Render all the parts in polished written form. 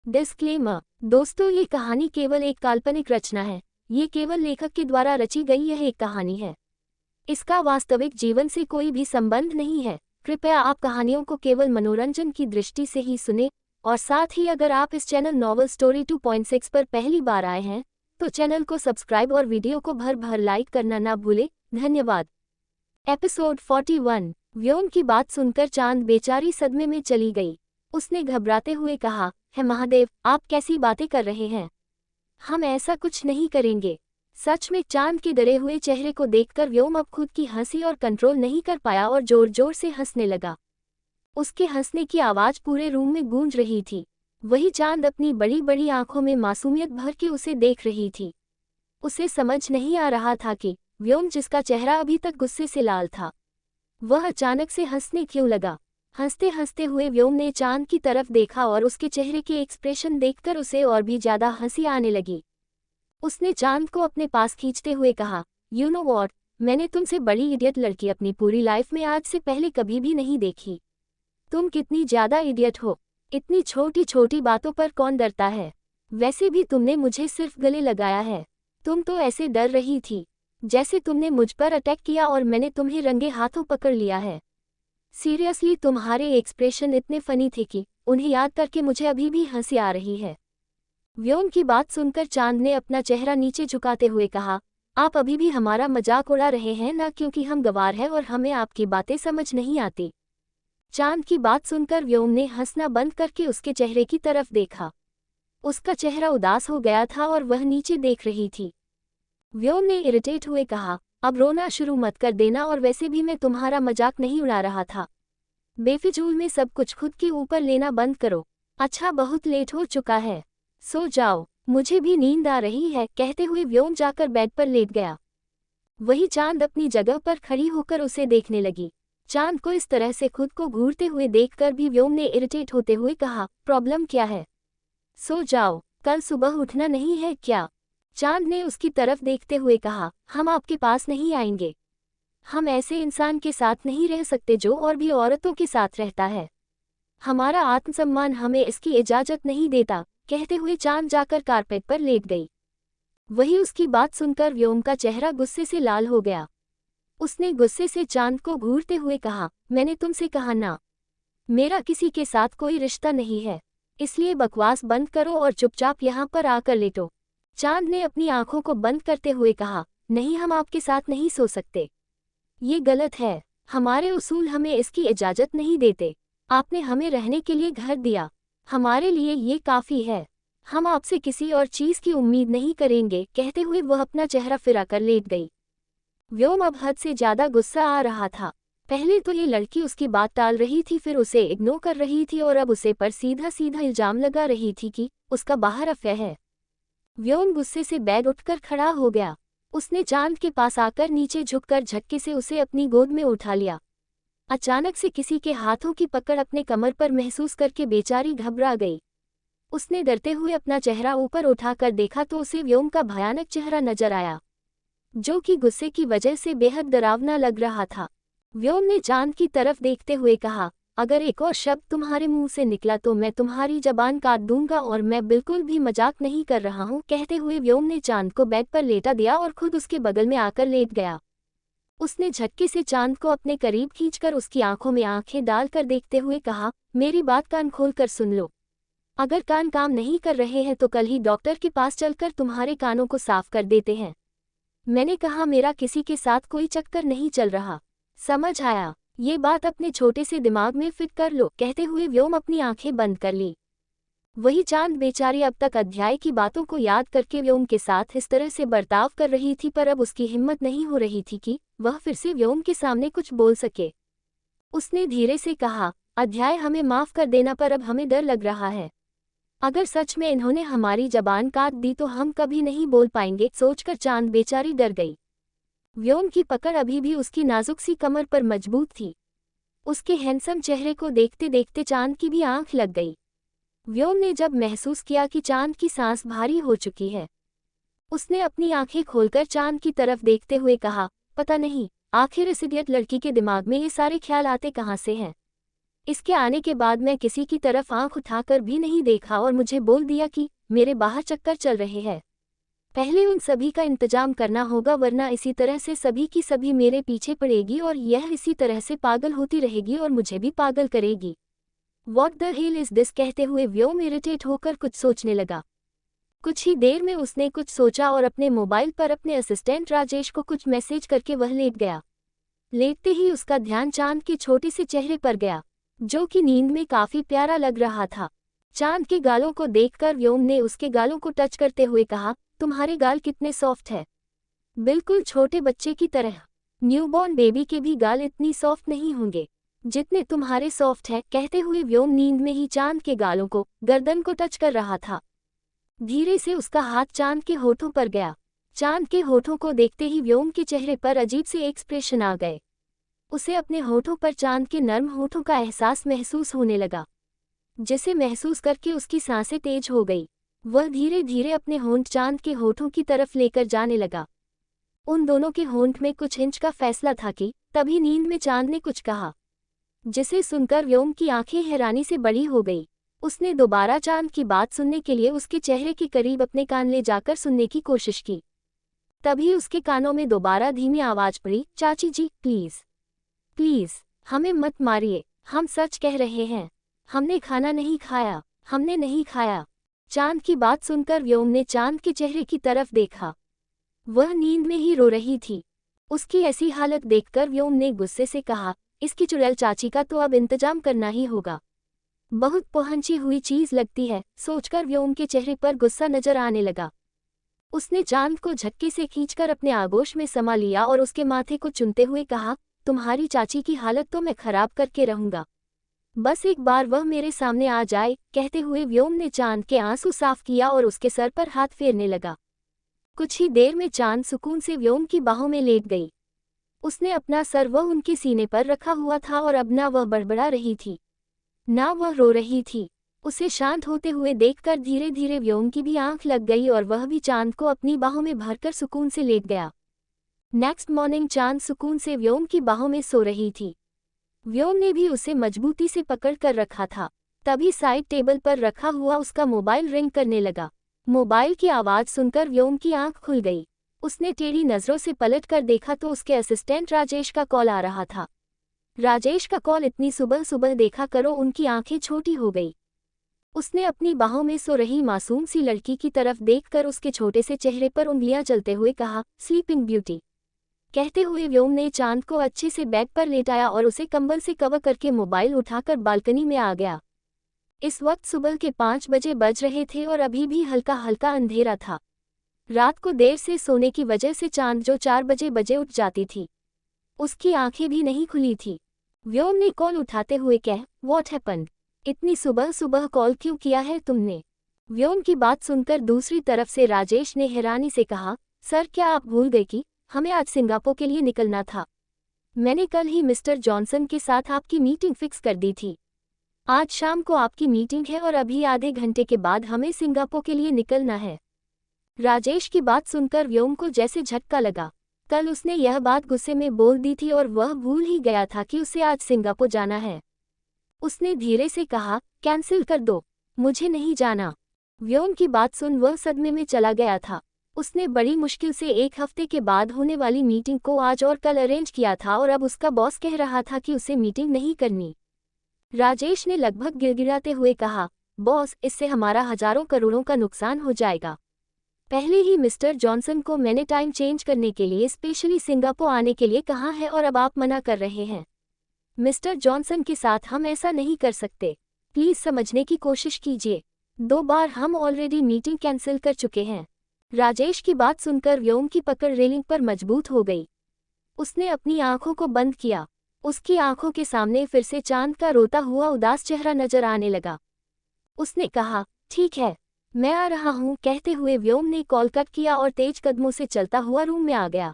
Disclaimer. दोस्तों, ये कहानी केवल एक काल्पनिक रचना है। ये केवल लेखक के द्वारा रची गई यह एक कहानी है। इसका वास्तविक जीवन से कोई भी संबंध नहीं है। कृपया आप कहानियों को केवल मनोरंजन की दृष्टि से ही सुने, और साथ ही अगर आप इस चैनल नॉवल स्टोरी 2.6 पर पहली बार आए हैं तो चैनल को सब्सक्राइब और वीडियो को भर भर लाइक करना ना भूलें। धन्यवाद। एपिसोड 41। व्योम की बात सुनकर चांद बेचारी सदमे में चली गई। उसने घबराते हुए कहा, हे महादेव, आप कैसी बातें कर रहे हैं? हम ऐसा कुछ नहीं करेंगे। सच में? चांद के डरे हुए चेहरे को देखकर व्योम अब खुद की हंसी और कंट्रोल नहीं कर पाया और जोर जोर से हंसने लगा। उसके हंसने की आवाज पूरे रूम में गूंज रही थी। वही चांद अपनी बड़ी बड़ी आंखों में मासूमियत भर के उसे देख रही थी। उसे समझ नहीं आ रहा था कि व्योम, जिसका चेहरा अभी तक गुस्से से लाल था, वह अचानक से हंसने क्यों लगा। हंसते हंसते हुए व्योम ने चांद की तरफ देखा और उसके चेहरे के एक्सप्रेशन देखकर उसे और भी ज्यादा हंसी आने लगी। उसने चांद को अपने पास खींचते हुए कहा, यू नो वॉट, मैंने तुमसे बड़ी इडियट लड़की अपनी पूरी लाइफ में आज से पहले कभी भी नहीं देखी। तुम कितनी ज्यादा इडियट हो। इतनी छोटी छोटी बातों पर कौन डरता है? वैसे भी तुमने मुझे सिर्फ गले लगाया है। तुम तो ऐसे डर रही थी जैसे तुमने मुझ पर अटैक किया और मैंने तुम्हें रंगे हाथों पकड़ लिया है। सीरियसली, तुम्हारे एक्सप्रेशन इतने फनी थे कि उन्हें याद करके मुझे अभी भी हंसी आ रही है। व्योम की बात सुनकर चांद ने अपना चेहरा नीचे झुकाते हुए कहा, आप अभी भी हमारा मजाक उड़ा रहे हैं ना, क्योंकि हम गंवार हैं और हमें आपकी बातें समझ नहीं आती। चांद की बात सुनकर व्योम ने हंसना बंद करके उसके चेहरे की तरफ देखा। उसका चेहरा उदास हो गया था और वह नीचे देख रही थी। व्योम ने इरिटेट हुए कहा, अब रोना शुरू मत कर देना, और वैसे भी मैं तुम्हारा मजाक नहीं उड़ा रहा था। बेफिजूल में सब कुछ खुद के ऊपर लेना बंद करो। अच्छा, बहुत लेट हो चुका है, सो जाओ, मुझे भी नींद आ रही है। कहते हुए व्योम जाकर बेड पर लेट गया। वही चांद अपनी जगह पर खड़ी होकर उसे देखने लगी। चांद को इस तरह से खुद को घूरते हुए देखकर भी व्योम ने इरिटेट होते हुए कहा, प्रॉब्लम क्या है? सो जाओ, कल सुबह उठना नहीं है क्या? चांद ने उसकी तरफ देखते हुए कहा, हम आपके पास नहीं आएंगे। हम ऐसे इंसान के साथ नहीं रह सकते जो और भी औरतों के साथ रहता है। हमारा आत्मसम्मान हमें इसकी इजाजत नहीं देता। कहते हुए चांद जाकर कारपेट पर लेट गई। वही उसकी बात सुनकर व्योम का चेहरा गुस्से से लाल हो गया। उसने गुस्से से चांद को घूरते हुए कहा, मैंने तुमसे कहा ना, मेरा किसी के साथ कोई रिश्ता नहीं है, इसलिए बकवास बंद करो और चुपचाप यहाँ पर आकर लेटो। चांद ने अपनी आंखों को बंद करते हुए कहा, नहीं, हम आपके साथ नहीं सो सकते। ये गलत है। हमारे उसूल हमें इसकी इजाजत नहीं देते। आपने हमें रहने के लिए घर दिया, हमारे लिए ये काफ़ी है। हम आपसे किसी और चीज़ की उम्मीद नहीं करेंगे। कहते हुए वह अपना चेहरा फिराकर लेट गई। व्योम अब हद से ज़्यादा गुस्सा आ रहा था। पहले तो ये लड़की उसकी बात टाल रही थी, फिर उसे इग्नोर कर रही थी, और अब उसे पर सीधा सीधा इल्जाम लगा रही थी कि उसका बाहर अफेयर है। व्योम गुस्से से बैग उठकर खड़ा हो गया। उसने चांद के पास आकर नीचे झुककर झटके से उसे अपनी गोद में उठा लिया। अचानक से किसी के हाथों की पकड़ अपने कमर पर महसूस करके बेचारी घबरा गई। उसने डरते हुए अपना चेहरा ऊपर उठाकर देखा तो उसे व्योम का भयानक चेहरा नजर आया, जो कि गुस्से की वजह से बेहद डरावना लग रहा था। व्योम ने चांद की तरफ देखते हुए कहा, अगर एक और शब्द तुम्हारे मुंह से निकला तो मैं तुम्हारी जबान काट दूंगा, और मैं बिल्कुल भी मजाक नहीं कर रहा हूँ। कहते हुए व्योम ने चांद को बेड पर लेटा दिया और खुद उसके बगल में आकर लेट गया। उसने झटके से चांद को अपने करीब खींचकर उसकी आंखों में आंखें डालकर देखते हुए कहा, मेरी बात कान खोलकर सुन लो। अगर कान काम नहीं कर रहे हैं तो कल ही डॉक्टर के पास चलकर तुम्हारे कानों को साफ कर देते हैं। मैंने कहा, मेरा किसी के साथ कोई चक्कर नहीं चल रहा, समझ आया? ये बात अपने छोटे से दिमाग में फिट कर लो। कहते हुए व्योम अपनी आंखें बंद कर ली। वही चांद बेचारी अब तक अध्याय की बातों को याद करके व्योम के साथ इस तरह से बर्ताव कर रही थी, पर अब उसकी हिम्मत नहीं हो रही थी कि वह फिर से व्योम के सामने कुछ बोल सके। उसने धीरे से कहा, अध्याय, हमें माफ कर देना, पर अब हमें डर लग रहा है। अगर सच में इन्होंने हमारी जबान काट दी तो हम कभी नहीं बोल पाएंगे। सोचकर चांद बेचारी डर गई। व्योम की पकड़ अभी भी उसकी नाजुक सी कमर पर मजबूत थी। उसके हैंडसम चेहरे को देखते देखते चांद की भी आंख लग गई। व्योम ने जब महसूस किया कि चांद की सांस भारी हो चुकी है, उसने अपनी आंखें खोलकर चांद की तरफ देखते हुए कहा, पता नहीं आखिर इस इडियट लड़की के दिमाग में ये सारे ख्याल आते कहाँ से हैं। इसके आने के बाद मैं किसी की तरफ आंख उठाकर भी नहीं देखा और मुझे बोल दिया कि मेरे बाहर चक्कर चल रहे हैं। पहले उन सभी का इंतजाम करना होगा, वरना इसी तरह से सभी की सभी मेरे पीछे पड़ेगी और यह इसी तरह से पागल होती रहेगी और मुझे भी पागल करेगी। What the hell is this? कहते हुए व्योम इरिटेट होकर कुछ सोचने लगा। कुछ ही देर में उसने कुछ सोचा और अपने मोबाइल पर अपने असिस्टेंट राजेश को कुछ मैसेज करके वह लेट गया। लेटते ही उसका ध्यान चांद के छोटे से चेहरे पर गया, जो कि नींद में काफी प्यारा लग रहा था। चांद के गालों को देखकर व्योम ने उसके गालों को टच करते हुए कहा, तुम्हारे गाल कितने सॉफ्ट है, बिल्कुल छोटे बच्चे की तरह। न्यूबॉर्न बेबी के भी गाल इतनी सॉफ्ट नहीं होंगे जितने तुम्हारे सॉफ्ट है। कहते हुए व्योम नींद में ही चांद के गालों को, गर्दन को टच कर रहा था। धीरे से उसका हाथ चांद के होठों पर गया। चांद के होठों को देखते ही व्योम के चेहरे पर अजीब से एक्सप्रेशन आ गए। उसे अपने होठों पर चांद के नर्म होठों का एहसास महसूस होने लगा, जिसे महसूस करके उसकी सांसें तेज हो गई। वह धीरे धीरे अपने होंठ चांद के होठों की तरफ लेकर जाने लगा। उन दोनों के होंठ में कुछ इंच का फैसला था कि तभी नींद में चांद ने कुछ कहा, जिसे सुनकर व्योम की आंखें हैरानी से बड़ी हो गई। उसने दोबारा चांद की बात सुनने के लिए उसके चेहरे के करीब अपने कान ले जाकर सुनने की कोशिश की। तभी उसके कानों में दोबारा धीमी आवाज पड़ी, चाची जी प्लीज प्लीज हमें मत मारिए, हम सच कह रहे हैं, हमने खाना नहीं खाया, हमने नहीं खाया। चांद की बात सुनकर व्योम ने चांद के चेहरे की तरफ देखा। वह नींद में ही रो रही थी। उसकी ऐसी हालत देखकर व्योम ने गुस्से से कहा, इसकी चुड़ैल चाची का तो अब इंतजाम करना ही होगा, बहुत पहुंची हुई चीज लगती है। सोचकर व्योम के चेहरे पर गुस्सा नजर आने लगा। उसने चांद को झटके से खींचकर अपने आगोश में समा लिया और उसके माथे को चूमते हुए कहा, तुम्हारी चाची की हालत तो मैं खराब करके रहूंगा, बस एक बार वह मेरे सामने आ जाए। कहते हुए व्योम ने चांद के आंसू साफ किया और उसके सर पर हाथ फेरने लगा। कुछ ही देर में चांद सुकून से व्योम की बाहों में लेट गई। उसने अपना सर वह उनके सीने पर रखा हुआ था और अब ना वह बड़बड़ा रही थी, ना वह रो रही थी। उसे शांत होते हुए देखकर धीरे धीरे व्योम की भी आंख लग गई और वह भी चांद को अपनी बाहों में भरकर सुकून से लेट गया। नेक्स्ट मॉर्निंग चांद सुकून से व्योम की बाहों में सो रही थी। व्योम ने भी उसे मजबूती से पकड़ कर रखा था। तभी साइड टेबल पर रखा हुआ उसका मोबाइल रिंग करने लगा। मोबाइल की आवाज सुनकर व्योम की आंख खुल गई। उसने टेढ़ी नजरों से पलट कर देखा तो उसके असिस्टेंट राजेश का कॉल आ रहा था। राजेश का कॉल इतनी सुबह सुबह देखा करो उनकी आंखें छोटी हो गई। उसने अपनी बाहों में सो रही मासूम सी लड़की की तरफ देखकर उसके छोटे से चेहरे पर उंगलियां चलते हुए कहा, स्लीपिंग ब्यूटी। कहते हुए व्योम ने चांद को अच्छे से बेड पर लेटाया और उसे कंबल से कवर करके मोबाइल उठाकर बालकनी में आ गया। इस वक्त सुबह के 5 बजे बज रहे थे और अभी भी हल्का हल्का अंधेरा था। रात को देर से सोने की वजह से चांद जो 4 बजे उठ जाती थी, उसकी आंखें भी नहीं खुली थी। व्योम ने कॉल उठाते हुए कहा, व्हाट हैपेंड, इतनी सुबह सुबह कॉल क्यों किया है तुमने? व्योम की बात सुनकर दूसरी तरफ से राजेश ने हैरानी से कहा, सर क्या आप भूल गए कि हमें आज सिंगापुर के लिए निकलना था? मैंने कल ही मिस्टर जॉनसन के साथ आपकी मीटिंग फिक्स कर दी थी। आज शाम को आपकी मीटिंग है और अभी आधे घंटे के बाद हमें सिंगापुर के लिए निकलना है। राजेश की बात सुनकर व्योम को जैसे झटका लगा। कल उसने यह बात गुस्से में बोल दी थी और वह भूल ही गया था कि उसे आज सिंगापुर जाना है। उसने धीरे से कहा, कैंसिल कर दो, मुझे नहीं जाना। व्योम की बात सुन वह सदमे में चला गया था। उसने बड़ी मुश्किल से 1 हफ्ते के बाद होने वाली मीटिंग को आज और कल अरेंज किया था और अब उसका बॉस कह रहा था कि उसे मीटिंग नहीं करनी। राजेश ने लगभग गिड़गिड़ाते हुए कहा, बॉस इससे हमारा हजारों करोड़ों का नुकसान हो जाएगा। पहले ही मिस्टर जॉनसन को मैंने टाइम चेंज करने के लिए स्पेशली सिंगापुर आने के लिए कहा है और अब आप मना कर रहे हैं। मिस्टर जॉनसन के साथ हम ऐसा नहीं कर सकते, प्लीज समझने की कोशिश कीजिए। 2 बार हम ऑलरेडी मीटिंग कैंसिल कर चुके हैं। राजेश की बात सुनकर व्योम की पकड़ रेलिंग पर मजबूत हो गई। उसने अपनी आंखों को बंद किया। उसकी आंखों के सामने फिर से चांद का रोता हुआ उदास चेहरा नजर आने लगा। उसने कहा, ठीक है, मैं आ रहा हूं। कहते हुए व्योम ने कॉल कट किया और तेज कदमों से चलता हुआ रूम में आ गया।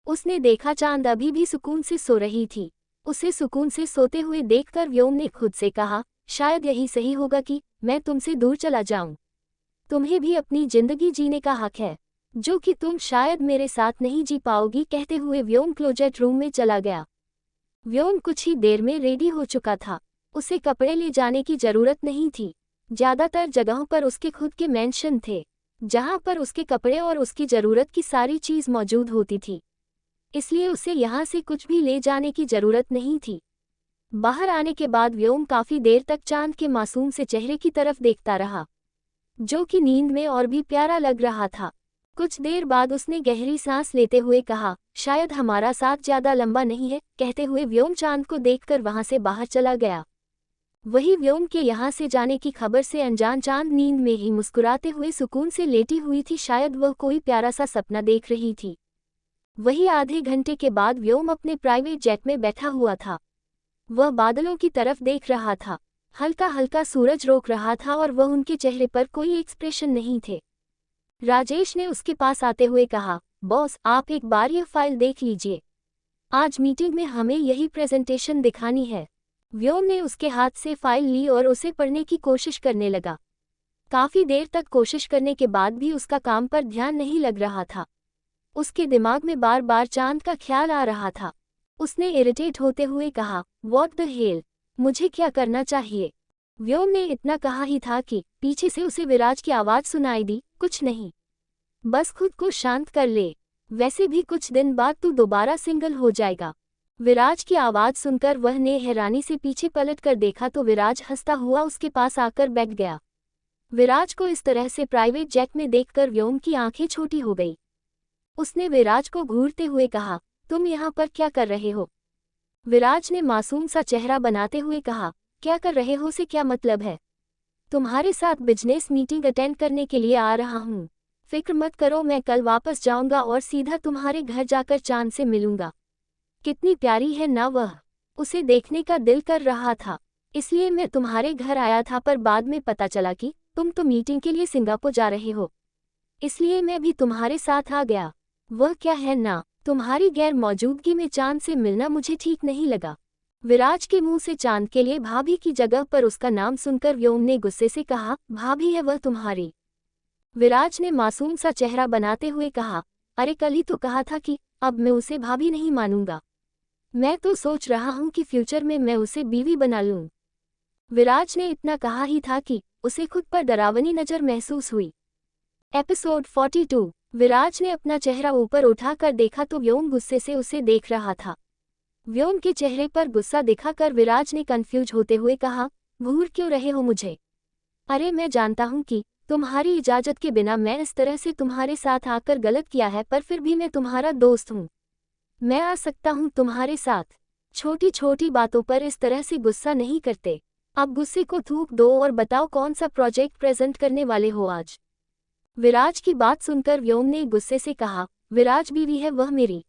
उसने देखा चांद अभी भी सुकून से सो रही थी। उसे सुकून से सोते हुए देखकर व्योम ने खुद से कहा, शायद यही सही होगा कि मैं तुमसे दूर चला जाऊं। तुम्हें भी अपनी जिंदगी जीने का हक है, जो कि तुम शायद मेरे साथ नहीं जी पाओगी। कहते हुए व्योम क्लोजेट रूम में चला गया। व्योम कुछ ही देर में रेडी हो चुका था। उसे कपड़े ले जाने की जरूरत नहीं थी। ज्यादातर जगहों पर उसके खुद के मेंशन थे, जहां पर उसके कपड़े और उसकी जरूरत की सारी चीज मौजूद होती थी, इसलिए उसे यहां से कुछ भी ले जाने की जरूरत नहीं थी। बाहर आने के बाद व्योम काफी देर तक चांद के मासूम से चेहरे की तरफ देखता रहा, जो कि नींद में और भी प्यारा लग रहा था। कुछ देर बाद उसने गहरी सांस लेते हुए कहा, शायद हमारा साथ ज्यादा लंबा नहीं है। कहते हुए व्योम चांद को देखकर वहां से बाहर चला गया। वही व्योम के यहाँ से जाने की खबर से अनजान चांद नींद में ही मुस्कुराते हुए सुकून से लेटी हुई थी। शायद वह कोई प्यारा सा सपना देख रही थी। वही आधे घंटे के बाद व्योम अपने प्राइवेट जेट में बैठा हुआ था। वह बादलों की तरफ देख रहा था। हल्का हल्का सूरज रोक रहा था और वह उनके चेहरे पर कोई एक्सप्रेशन नहीं थे। राजेश ने उसके पास आते हुए कहा, बॉस आप एक बार यह फाइल देख लीजिए, आज मीटिंग में हमें यही प्रेजेंटेशन दिखानी है। व्योम ने उसके हाथ से फाइल ली और उसे पढ़ने की कोशिश करने लगा। काफी देर तक कोशिश करने के बाद भी उसका काम पर ध्यान नहीं लग रहा था। उसके दिमाग में बार बार चांद का ख्याल आ रहा था। उसने इरिटेट होते हुए कहा, व्हाट द हेल, मुझे क्या करना चाहिए। व्योम ने इतना कहा ही था कि पीछे से उसे विराज की आवाज सुनाई दी, कुछ नहीं, बस खुद को शांत कर ले, वैसे भी कुछ दिन बाद तू दोबारा सिंगल हो जाएगा। विराज की आवाज सुनकर वह ने हैरानी से पीछे पलट कर देखा तो विराज हंसता हुआ उसके पास आकर बैठ गया। विराज को इस तरह से प्राइवेट जेट में देखकर व्योम की आंखें छोटी हो गई। उसने विराज को घूरते हुए कहा, तुम यहाँ पर क्या कर रहे हो। विराज ने मासूम सा चेहरा बनाते हुए कहा, क्या कर रहे हो से क्या मतलब है, तुम्हारे साथ बिजनेस मीटिंग अटेंड करने के लिए आ रहा हूँ। फिक्र मत करो, मैं कल वापस जाऊंगा और सीधा तुम्हारे घर जाकर चांद से मिलूंगा। कितनी प्यारी है ना वह, उसे देखने का दिल कर रहा था, इसलिए मैं तुम्हारे घर आया था, पर बाद में पता चला कि तुम तो मीटिंग के लिए सिंगापुर जा रहे हो, इसलिए मैं भी तुम्हारे साथ आ गया। वह क्या है ना, तुम्हारी गैर मौजूदगी में चांद से मिलना मुझे ठीक नहीं लगा। विराज के मुंह से चांद के लिए भाभी की जगह पर उसका नाम सुनकर व्योम ने गुस्से से कहा, भाभी है वह तुम्हारी। विराज ने मासूम सा चेहरा बनाते हुए कहा, अरे कल ही तो कहा था कि अब मैं उसे भाभी नहीं मानूंगा। मैं तो सोच रहा हूं कि फ्यूचर में मैं उसे बीवी बना लूं। विराज ने इतना कहा ही था कि उसे खुद पर डरावनी नजर महसूस हुई। एपिसोड 42। विराज ने अपना चेहरा ऊपर उठाकर देखा तो व्योम गुस्से से उसे देख रहा था। व्योम के चेहरे पर गुस्सा दिखाकर विराज ने कंफ्यूज होते हुए कहा, घूर क्यों रहे हो मुझे। अरे मैं जानता हूं कि तुम्हारी इजाजत के बिना मैं इस तरह से तुम्हारे साथ आकर गलत किया है, पर फिर भी मैं तुम्हारा दोस्त हूं, मैं आ सकता हूं तुम्हारे साथ। छोटी छोटी बातों पर इस तरह से गुस्सा नहीं करते। अब गुस्से को थूक दो और बताओ कौन सा प्रोजेक्ट प्रेजेंट करने वाले हो आज। विराज की बात सुनकर व्योम ने गुस्से से कहा, विराज बीवी है वह मेरी,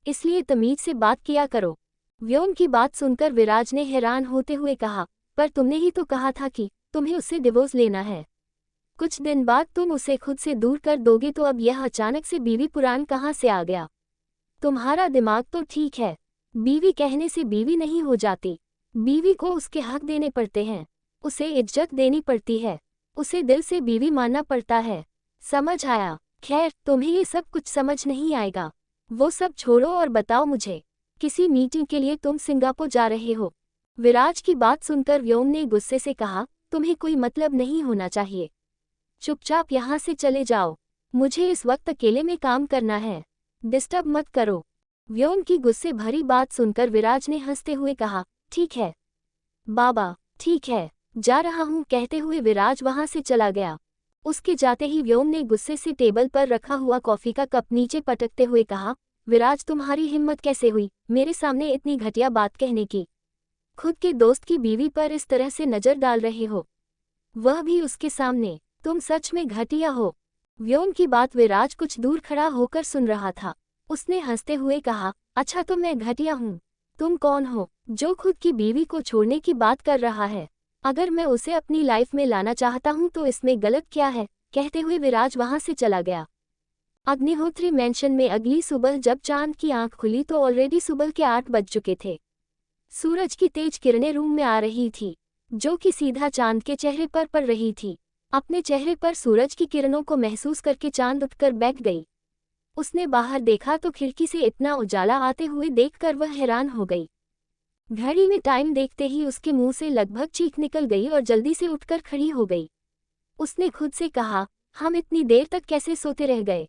इसलिए तमीज से बात किया करो। व्योम की बात सुनकर विराज ने हैरान होते हुए कहा, पर तुमने ही तो कहा था कि तुम्हें उससे डिवोर्स लेना है। कुछ दिन बाद तुम उसे खुद से दूर कर दोगे, तो अब यह अचानक से बीवी पुराण कहाँ से आ गया। तुम्हारा दिमाग तो ठीक है, बीवी कहने से बीवी नहीं हो जाती। बीवी को उसके हक देने पड़ते हैं, उसे इज्जत देनी पड़ती है, उसे दिल से बीवी मानना पड़ता है। समझ आया। खैर तुम्हें ये सब कुछ समझ नहीं आएगा, वो सब छोड़ो और बताओ मुझे, किसी मीटिंग के लिए तुम सिंगापुर जा रहे हो। विराज की बात सुनकर व्योम ने गुस्से से कहा, तुम्हें कोई मतलब नहीं होना चाहिए, चुपचाप यहाँ से चले जाओ, मुझे इस वक्त अकेले में काम करना है, डिस्टर्ब मत करो। व्योम की गुस्से भरी बात सुनकर विराज ने हंसते हुए कहा, ठीक है बाबा, ठीक है, जा रहा हूँ। कहते हुए विराज वहां से चला गया। उसके जाते ही व्योम ने गुस्से से टेबल पर रखा हुआ कॉफी का कप नीचे पटकते हुए कहा, विराज तुम्हारी हिम्मत कैसे हुई मेरे सामने इतनी घटिया बात कहने की। खुद के दोस्त की बीवी पर इस तरह से नजर डाल रहे हो, वह भी उसके सामने, तुम सच में घटिया हो। व्योम की बात विराज कुछ दूर खड़ा होकर सुन रहा था। उसने हंसते हुए कहा, अच्छा तो मैं घटिया हूँ, तुम कौन हो जो खुद की बीवी को छोड़ने की बात कर रहा है। अगर मैं उसे अपनी लाइफ में लाना चाहता हूँ तो इसमें गलत क्या है। कहते हुए विराज वहां से चला गया। अग्निहोत्री मेंशन में अगली सुबह जब चांद की आंख खुली तो ऑलरेडी सुबह के 8 बज चुके थे। सूरज की तेज किरणें रूम में आ रही थी, जो कि सीधा चांद के चेहरे पर पड़ रही थी। अपने चेहरे पर सूरज की किरणों को महसूस करके चांद उठकर बैठ गई। उसने बाहर देखा तो खिड़की से इतना उजाला आते हुए देखकर वह हैरान हो गई। घड़ी में टाइम देखते ही उसके मुंह से लगभग चीख निकल गई और जल्दी से उठकर खड़ी हो गई। उसने खुद से कहा, हम इतनी देर तक कैसे सोते रह गए?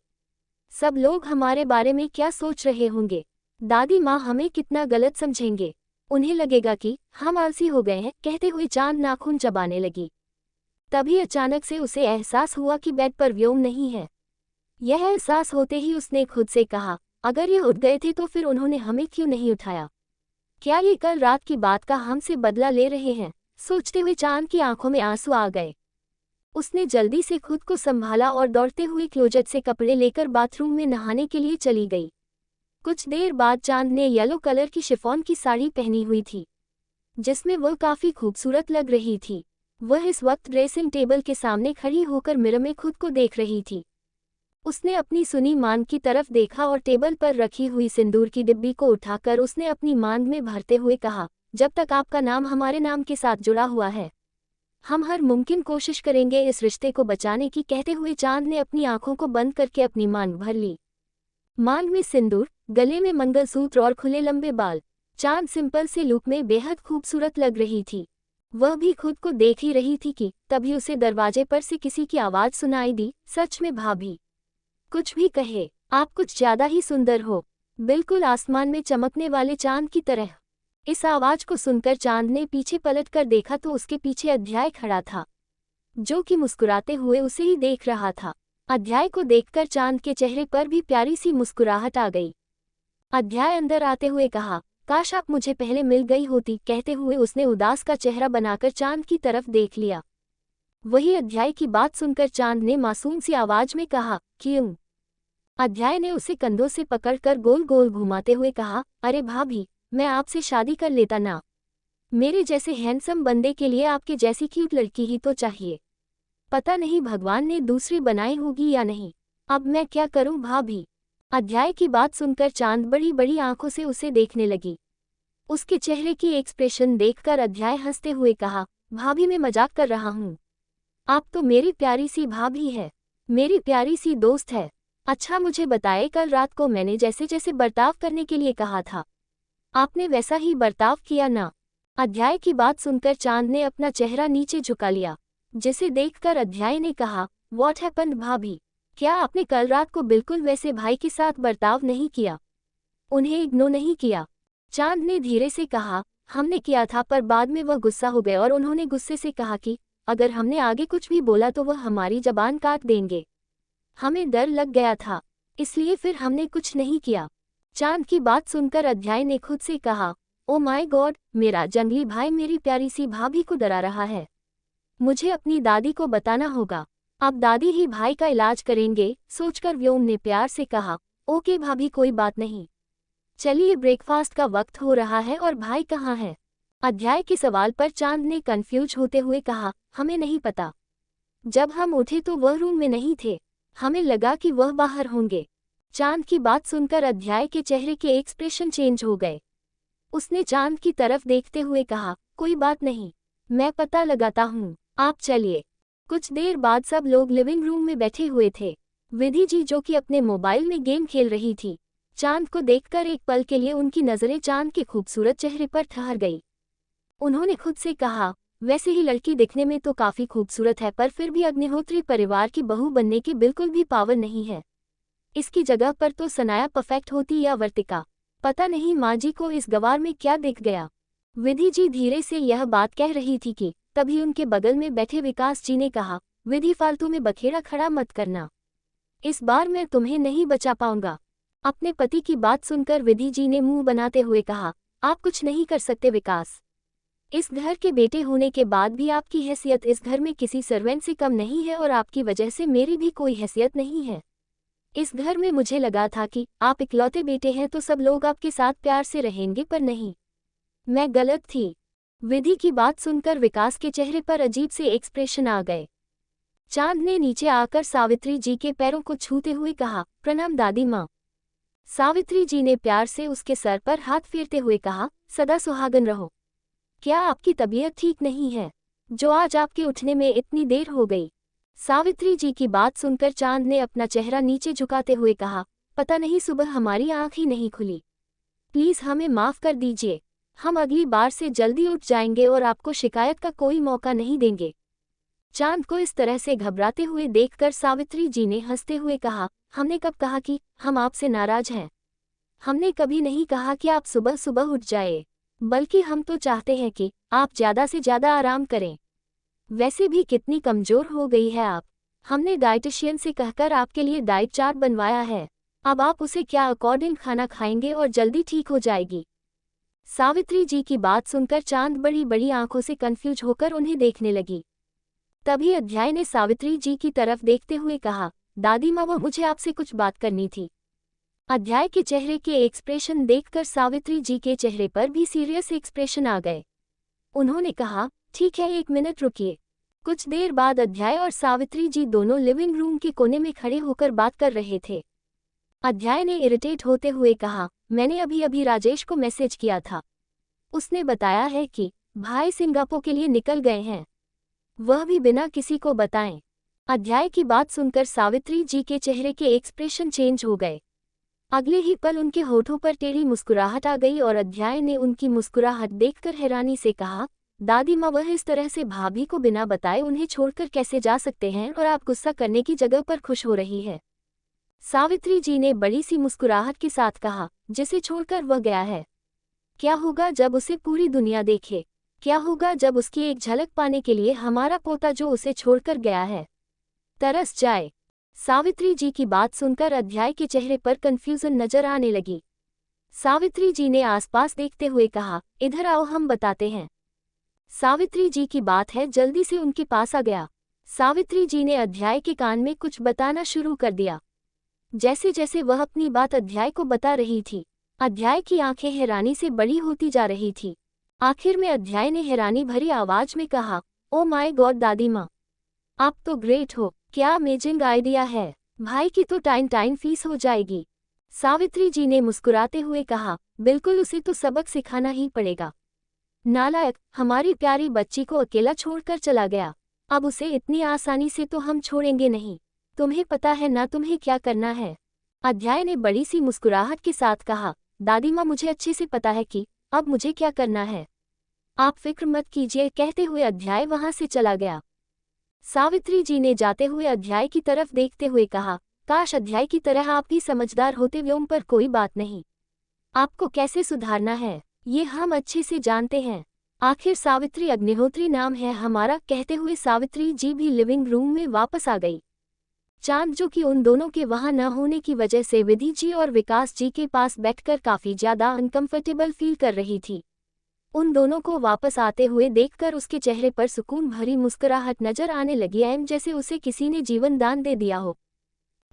सब लोग हमारे बारे में क्या सोच रहे होंगे? दादी माँ हमें कितना गलत समझेंगे? उन्हें लगेगा कि हम आलसी हो गए हैं। कहते हुए चांद नाखून चबाने लगी। तभी अचानक से उसे एहसास हुआ कि बेड पर व्योम नहीं है। यह एहसास होते ही उसने खुद से कहा, अगर ये उठ गए थे तो फिर उन्होंने हमें क्यों नहीं उठाया? क्या ये कल रात की बात का हमसे बदला ले रहे हैं? सोचते हुए चांद की आंखों में आंसू आ गए। उसने जल्दी से खुद को संभाला और दौड़ते हुए क्लोजेट से कपड़े लेकर बाथरूम में नहाने के लिए चली गई। कुछ देर बाद चांद ने येलो कलर की शिफॉन की साड़ी पहनी हुई थी, जिसमें वह काफी खूबसूरत लग रही थी। वह इस वक्त ड्रेसिंग टेबल के सामने खड़ी होकर मिरर में खुद को देख रही थी। उसने अपनी सुनी मांग की तरफ देखा और टेबल पर रखी हुई सिंदूर की डिब्बी को उठाकर उसने अपनी मांग में भरते हुए कहा, जब तक आपका नाम हमारे नाम के साथ जुड़ा हुआ है, हम हर मुमकिन कोशिश करेंगे इस रिश्ते को बचाने की। कहते हुए चांद ने अपनी आंखों को बंद करके अपनी मांग भर ली। मांग में सिंदूर, गले में मंगलसूत्र और खुले लंबे बाल। चांद सिंपल से लुक में बेहद खूबसूरत लग रही थी। वह भी खुद को देख ही रही थी कि तभी उसे दरवाजे पर से किसी की आवाज सुनाई दी, सच में भाभी? कुछ भी कहे, आप कुछ ज्यादा ही सुंदर हो, बिल्कुल आसमान में चमकने वाले चांद की तरह। इस आवाज को सुनकर चांद ने पीछे पलटकर देखा तो उसके पीछे अध्याय खड़ा था, जो कि मुस्कुराते हुए उसे ही देख रहा था। अध्याय को देखकर चांद के चेहरे पर भी प्यारी सी मुस्कुराहट आ गई। अध्याय अंदर आते हुए कहा, काश आप मुझे पहले मिल गई होती। कहते हुए उसने उदास का चेहरा बनाकर चांद की तरफ देख लिया। वही अध्याय की बात सुनकर चांद ने मासूम सी आवाज में कहा, क्यों? अध्याय ने उसे कंधों से पकड़कर गोल गोल घुमाते हुए कहा, अरे भाभी, मैं आपसे शादी कर लेता ना। मेरे जैसे हैंडसम बंदे के लिए आपके जैसी क्यूट लड़की ही तो चाहिए। पता नहीं भगवान ने दूसरी बनाई होगी या नहीं। अब मैं क्या करूं भाभी? अध्याय की बात सुनकर चांद बड़ी बड़ी आंखों से उसे देखने लगी। उसके चेहरे की एक्सप्रेशन देखकर अध्याय हंसते हुए कहा, भाभी मैं मजाक कर रहा हूँ। आप तो मेरी प्यारी सी भाभी है, मेरी प्यारी सी दोस्त है। अच्छा मुझे बताए, कल रात को मैंने जैसे जैसे बर्ताव करने के लिए कहा था, आपने वैसा ही बर्ताव किया ना? अध्याय की बात सुनकर चांद ने अपना चेहरा नीचे झुका लिया, जिसे देखकर अध्याय ने कहा, व्हाट हैपेंड भाभी? क्या आपने कल रात को बिल्कुल वैसे भाई के साथ बर्ताव नहीं किया? उन्हें इग्नोर नहीं किया? चांद ने धीरे से कहा, हमने किया था, पर बाद में वह गुस्सा हो गए और उन्होंने गुस्से से कहा कि अगर हमने आगे कुछ भी बोला तो वह हमारी जबान काट देंगे। हमें डर लग गया था, इसलिए फिर हमने कुछ नहीं किया। चांद की बात सुनकर अध्याय ने खुद से कहा, ओ माय गॉड, मेरा जंगली भाई मेरी प्यारी सी भाभी को डरा रहा है। मुझे अपनी दादी को बताना होगा, अब दादी ही भाई का इलाज करेंगे। सोचकर व्योम ने प्यार से कहा, ओके भाभी, कोई बात नहीं। चलिए ब्रेकफास्ट का वक्त हो रहा है और भाई कहाँ है? अध्याय के सवाल पर चांद ने कंफ्यूज होते हुए कहा, हमें नहीं पता। जब हम उठे तो वह रूम में नहीं थे, हमें लगा कि वह बाहर होंगे। चांद की बात सुनकर अध्याय के चेहरे के एक्सप्रेशन चेंज हो गए। उसने चांद की तरफ देखते हुए कहा, कोई बात नहीं, मैं पता लगाता हूँ, आप चलिए। कुछ देर बाद सब लोग लिविंग रूम में बैठे हुए थे। विधि जी, जो कि अपने मोबाइल में गेम खेल रही थी, चांद को देखकर एक पल के लिए उनकी नजरें चांद के खूबसूरत चेहरे पर ठहर गई। उन्होंने खुद से कहा, वैसे ही लड़की दिखने में तो काफी खूबसूरत है, पर फिर भी अग्निहोत्री परिवार की बहू बनने की बिल्कुल भी पावर नहीं है। इसकी जगह पर तो सनाया परफेक्ट होती या वर्तिका। पता नहीं माँ जी को इस गवार में क्या दिख गया। विधि जी धीरे से यह बात कह रही थी कि तभी उनके बगल में बैठे विकास जी ने कहा, विधि फालतू में बखेड़ा खड़ा मत करना, इस बार मैं तुम्हें नहीं बचा पाऊंगा। अपने पति की बात सुनकर विधि जी ने मुंह बनाते हुए कहा, आप कुछ नहीं कर सकते विकास। इस घर के बेटे होने के बाद भी आपकी हैसियत इस घर में किसी सर्वेंट से कम नहीं है और आपकी वजह से मेरी भी कोई हैसियत नहीं है। इस घर में मुझे लगा था कि आप इकलौते बेटे हैं तो सब लोग आपके साथ प्यार से रहेंगे, पर नहीं, मैं गलत थी। विधि की बात सुनकर विकास के चेहरे पर अजीब से एक्सप्रेशन आ गए। चांद ने नीचे आकर सावित्री जी के पैरों को छूते हुए कहा, प्रणाम दादी माँ। सावित्री जी ने प्यार से उसके सर पर हाथ फेरते हुए कहा, सदा सुहागन रहो। क्या आपकी तबीयत ठीक नहीं है, जो आज आपके उठने में इतनी देर हो गई? सावित्री जी की बात सुनकर चांद ने अपना चेहरा नीचे झुकाते हुए कहा, पता नहीं सुबह हमारी आंख ही नहीं खुली, प्लीज हमें माफ कर दीजिए। हम अगली बार से जल्दी उठ जाएंगे और आपको शिकायत का कोई मौका नहीं देंगे। चांद को इस तरह से घबराते हुए देखकर सावित्री जी ने हंसते हुए कहा, हमने कब कहा कि हम आपसे नाराज हैं? हमने कभी नहीं कहा कि आप सुबह सुबह उठ जाए, बल्कि हम तो चाहते हैं कि आप ज़्यादा से ज़्यादा आराम करें। वैसे भी कितनी कमज़ोर हो गई है आप। हमने डाइटिशियन से कहकर आपके लिए डाइट चार्ट बनवाया है, अब आप उसे क्या अकॉर्डिंग खाना खाएंगे और जल्दी ठीक हो जाएगी। सावित्री जी की बात सुनकर चांद बड़ी बड़ी आंखों से कंफ्यूज होकर उन्हें देखने लगी। तभी अध्याय ने सावित्री जी की तरफ देखते हुए कहा, दादी माँ, मुझे आपसे कुछ बात करनी थी। अध्याय के चेहरे के एक्सप्रेशन देखकर सावित्री जी के चेहरे पर भी सीरियस एक्सप्रेशन आ गए। उन्होंने कहा, ठीक है, 1 मिनट रुकिए। कुछ देर बाद अध्याय और सावित्री जी दोनों लिविंग रूम के कोने में खड़े होकर बात कर रहे थे। अध्याय ने इरिटेट होते हुए कहा, मैंने अभी अभी राजेश को मैसेज किया था। उसने बताया है कि भाई सिंगापुर के लिए निकल गए हैं, वह भी बिना किसी को बताएं। अध्याय की बात सुनकर सावित्री जी के चेहरे के एक्सप्रेशन चेंज हो गए। अगले ही पल उनके होठों पर टेढ़ी मुस्कुराहट आ गई और अध्याय ने उनकी मुस्कुराहट देखकर हैरानी से कहा, दादी माँ, वह इस तरह से भाभी को बिना बताए उन्हें छोड़कर कैसे जा सकते हैं और आप गुस्सा करने की जगह पर खुश हो रही है। सावित्री जी ने बड़ी सी मुस्कुराहट के साथ कहा, जिसे छोड़कर वह गया है, क्या होगा जब उसे पूरी दुनिया देखे? क्या होगा जब उसकी एक झलक पाने के लिए हमारा पोता जो उसे छोड़कर गया है तरस जाए? सावित्री जी की बात सुनकर अध्याय के चेहरे पर कंफ्यूजन नजर आने लगी। सावित्री जी ने आसपास देखते हुए कहा, इधर आओ, हम बताते हैं। सावित्री जी की बात है जल्दी से उनके पास आ गया। सावित्री जी ने अध्याय के कान में कुछ बताना शुरू कर दिया। जैसे जैसे वह अपनी बात अध्याय को बता रही थी, अध्याय की आंखें हैरानी से बड़ी होती जा रही थी। आखिर में अध्याय ने हैरानी भरी आवाज में कहा, ओ माय गॉड दादी माँ, आप तो ग्रेट हो, क्या अमेजिंग आइडिया है। भाई की तो टाइम फीस हो जाएगी। सावित्री जी ने मुस्कुराते हुए कहा, बिल्कुल, उसे तो सबक सिखाना ही पड़ेगा। नालायक, हमारी प्यारी बच्ची को अकेला छोड़कर चला गया, अब उसे इतनी आसानी से तो हम छोड़ेंगे नहीं। तुम्हें पता है ना तुम्हें क्या करना है? अध्याय ने बड़ी सी मुस्कुराहट के साथ कहा, दादी माँ, मुझे अच्छे से पता है कि अब मुझे क्या करना है, आप फिक्र मत कीजिए। कहते हुए अध्याय वहां से चला गया। सावित्री जी ने जाते हुए अध्याय की तरफ देखते हुए कहा, काश अध्याय की तरह आप भी समझदार होते। व्योम पर कोई बात नहीं, आपको कैसे सुधारना है ये हम अच्छे से जानते हैं। आखिर सावित्री अग्निहोत्री नाम है हमारा। कहते हुए सावित्री जी भी लिविंग रूम में वापस आ गई। चांद, जो कि उन दोनों के वहां न होने की वजह से विधि जी और विकास जी के पास बैठकर काफी ज्यादा अनकंफर्टेबल फील कर रही थी, उन दोनों को वापस आते हुए देखकर उसके चेहरे पर सुकून भरी मुस्कुराहट नजर आने लगी, एम जैसे उसे किसी ने जीवन दान दे दिया हो।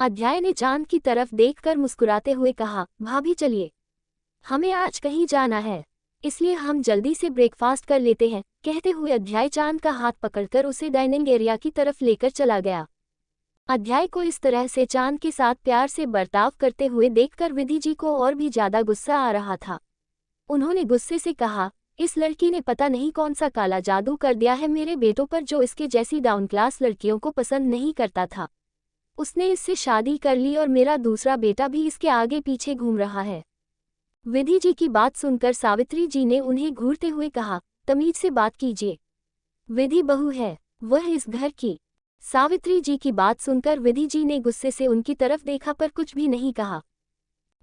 अध्याय ने चांद की तरफ देखकर मुस्कुराते हुए कहा, भाभी चलिए, हमें आज कहीं जाना है, इसलिए हम जल्दी से ब्रेकफास्ट कर लेते हैं। कहते हुए अध्याय चांद का हाथ पकड़कर उसे डाइनिंग एरिया की तरफ लेकर चला गया। अध्याय को इस तरह से चांद के साथ प्यार से बर्ताव करते हुए देखकर विधि जी को और भी ज्यादा गुस्सा आ रहा था। उन्होंने गुस्से से कहा, इस लड़की ने पता नहीं कौन सा काला जादू कर दिया है मेरे बेटों पर, जो इसके जैसी डाउन क्लास लड़कियों को पसंद नहीं करता था। उसने इससे शादी कर ली और मेरा दूसरा बेटा भी इसके आगे पीछे घूम रहा है। विधि जी की बात सुनकर सावित्री जी ने उन्हें घूरते हुए कहा, तमीज से बात कीजिए, विधि बहू है, वह इस घर की। सावित्री जी की बात सुनकर विधि जी ने गुस्से से उनकी तरफ देखा पर कुछ भी नहीं कहा।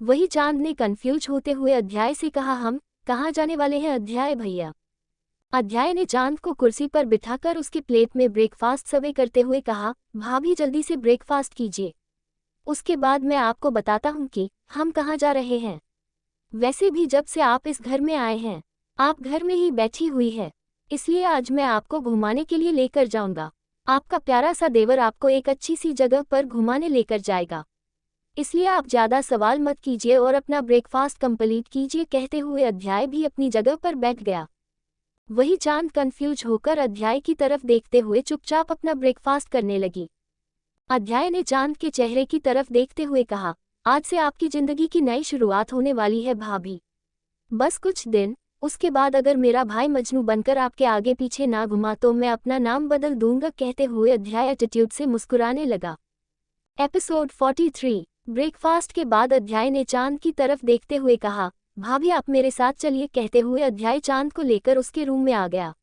वही चांद ने कंफ्यूज होते हुए अध्याय से कहा, हम कहाँ जाने वाले हैं अध्याय भैया? अध्याय ने चांद को कुर्सी पर बिठाकर उसकी प्लेट में ब्रेकफास्ट सर्व करते हुए कहा, भाभी जल्दी से ब्रेकफास्ट कीजिए, उसके बाद मैं आपको बताता हूँ कि हम कहाँ जा रहे हैं। वैसे भी जब से आप इस घर में आए हैं, आप घर में ही बैठी हुई है, इसलिए आज मैं आपको घुमाने के लिए लेकर जाऊंगा। आपका प्यारा सा देवर आपको एक अच्छी सी जगह पर घुमाने लेकर जाएगा, इसलिए आप ज़्यादा सवाल मत कीजिए और अपना ब्रेकफास्ट कंप्लीट कीजिए। कहते हुए अध्याय भी अपनी जगह पर बैठ गया। वही चांद कंफ्यूज होकर अध्याय की तरफ देखते हुए चुपचाप अपना ब्रेकफास्ट करने लगी। अध्याय ने चांद के चेहरे की तरफ देखते हुए कहा, आज से आपकी जिंदगी की नई शुरुआत होने वाली है भाभी, बस कुछ दिन, उसके बाद अगर मेरा भाई मजनू बनकर आपके आगे पीछे ना घुमा तो मैं अपना नाम बदल दूंगा। कहते हुए अध्याय एटीट्यूड से मुस्कुराने लगा। एपिसोड 43। ब्रेकफास्ट के बाद अध्याय ने चांद की तरफ देखते हुए कहा, भाभी आप मेरे साथ चलिए, कहते हुए अध्याय चांद को लेकर उसके रूम में आ गया।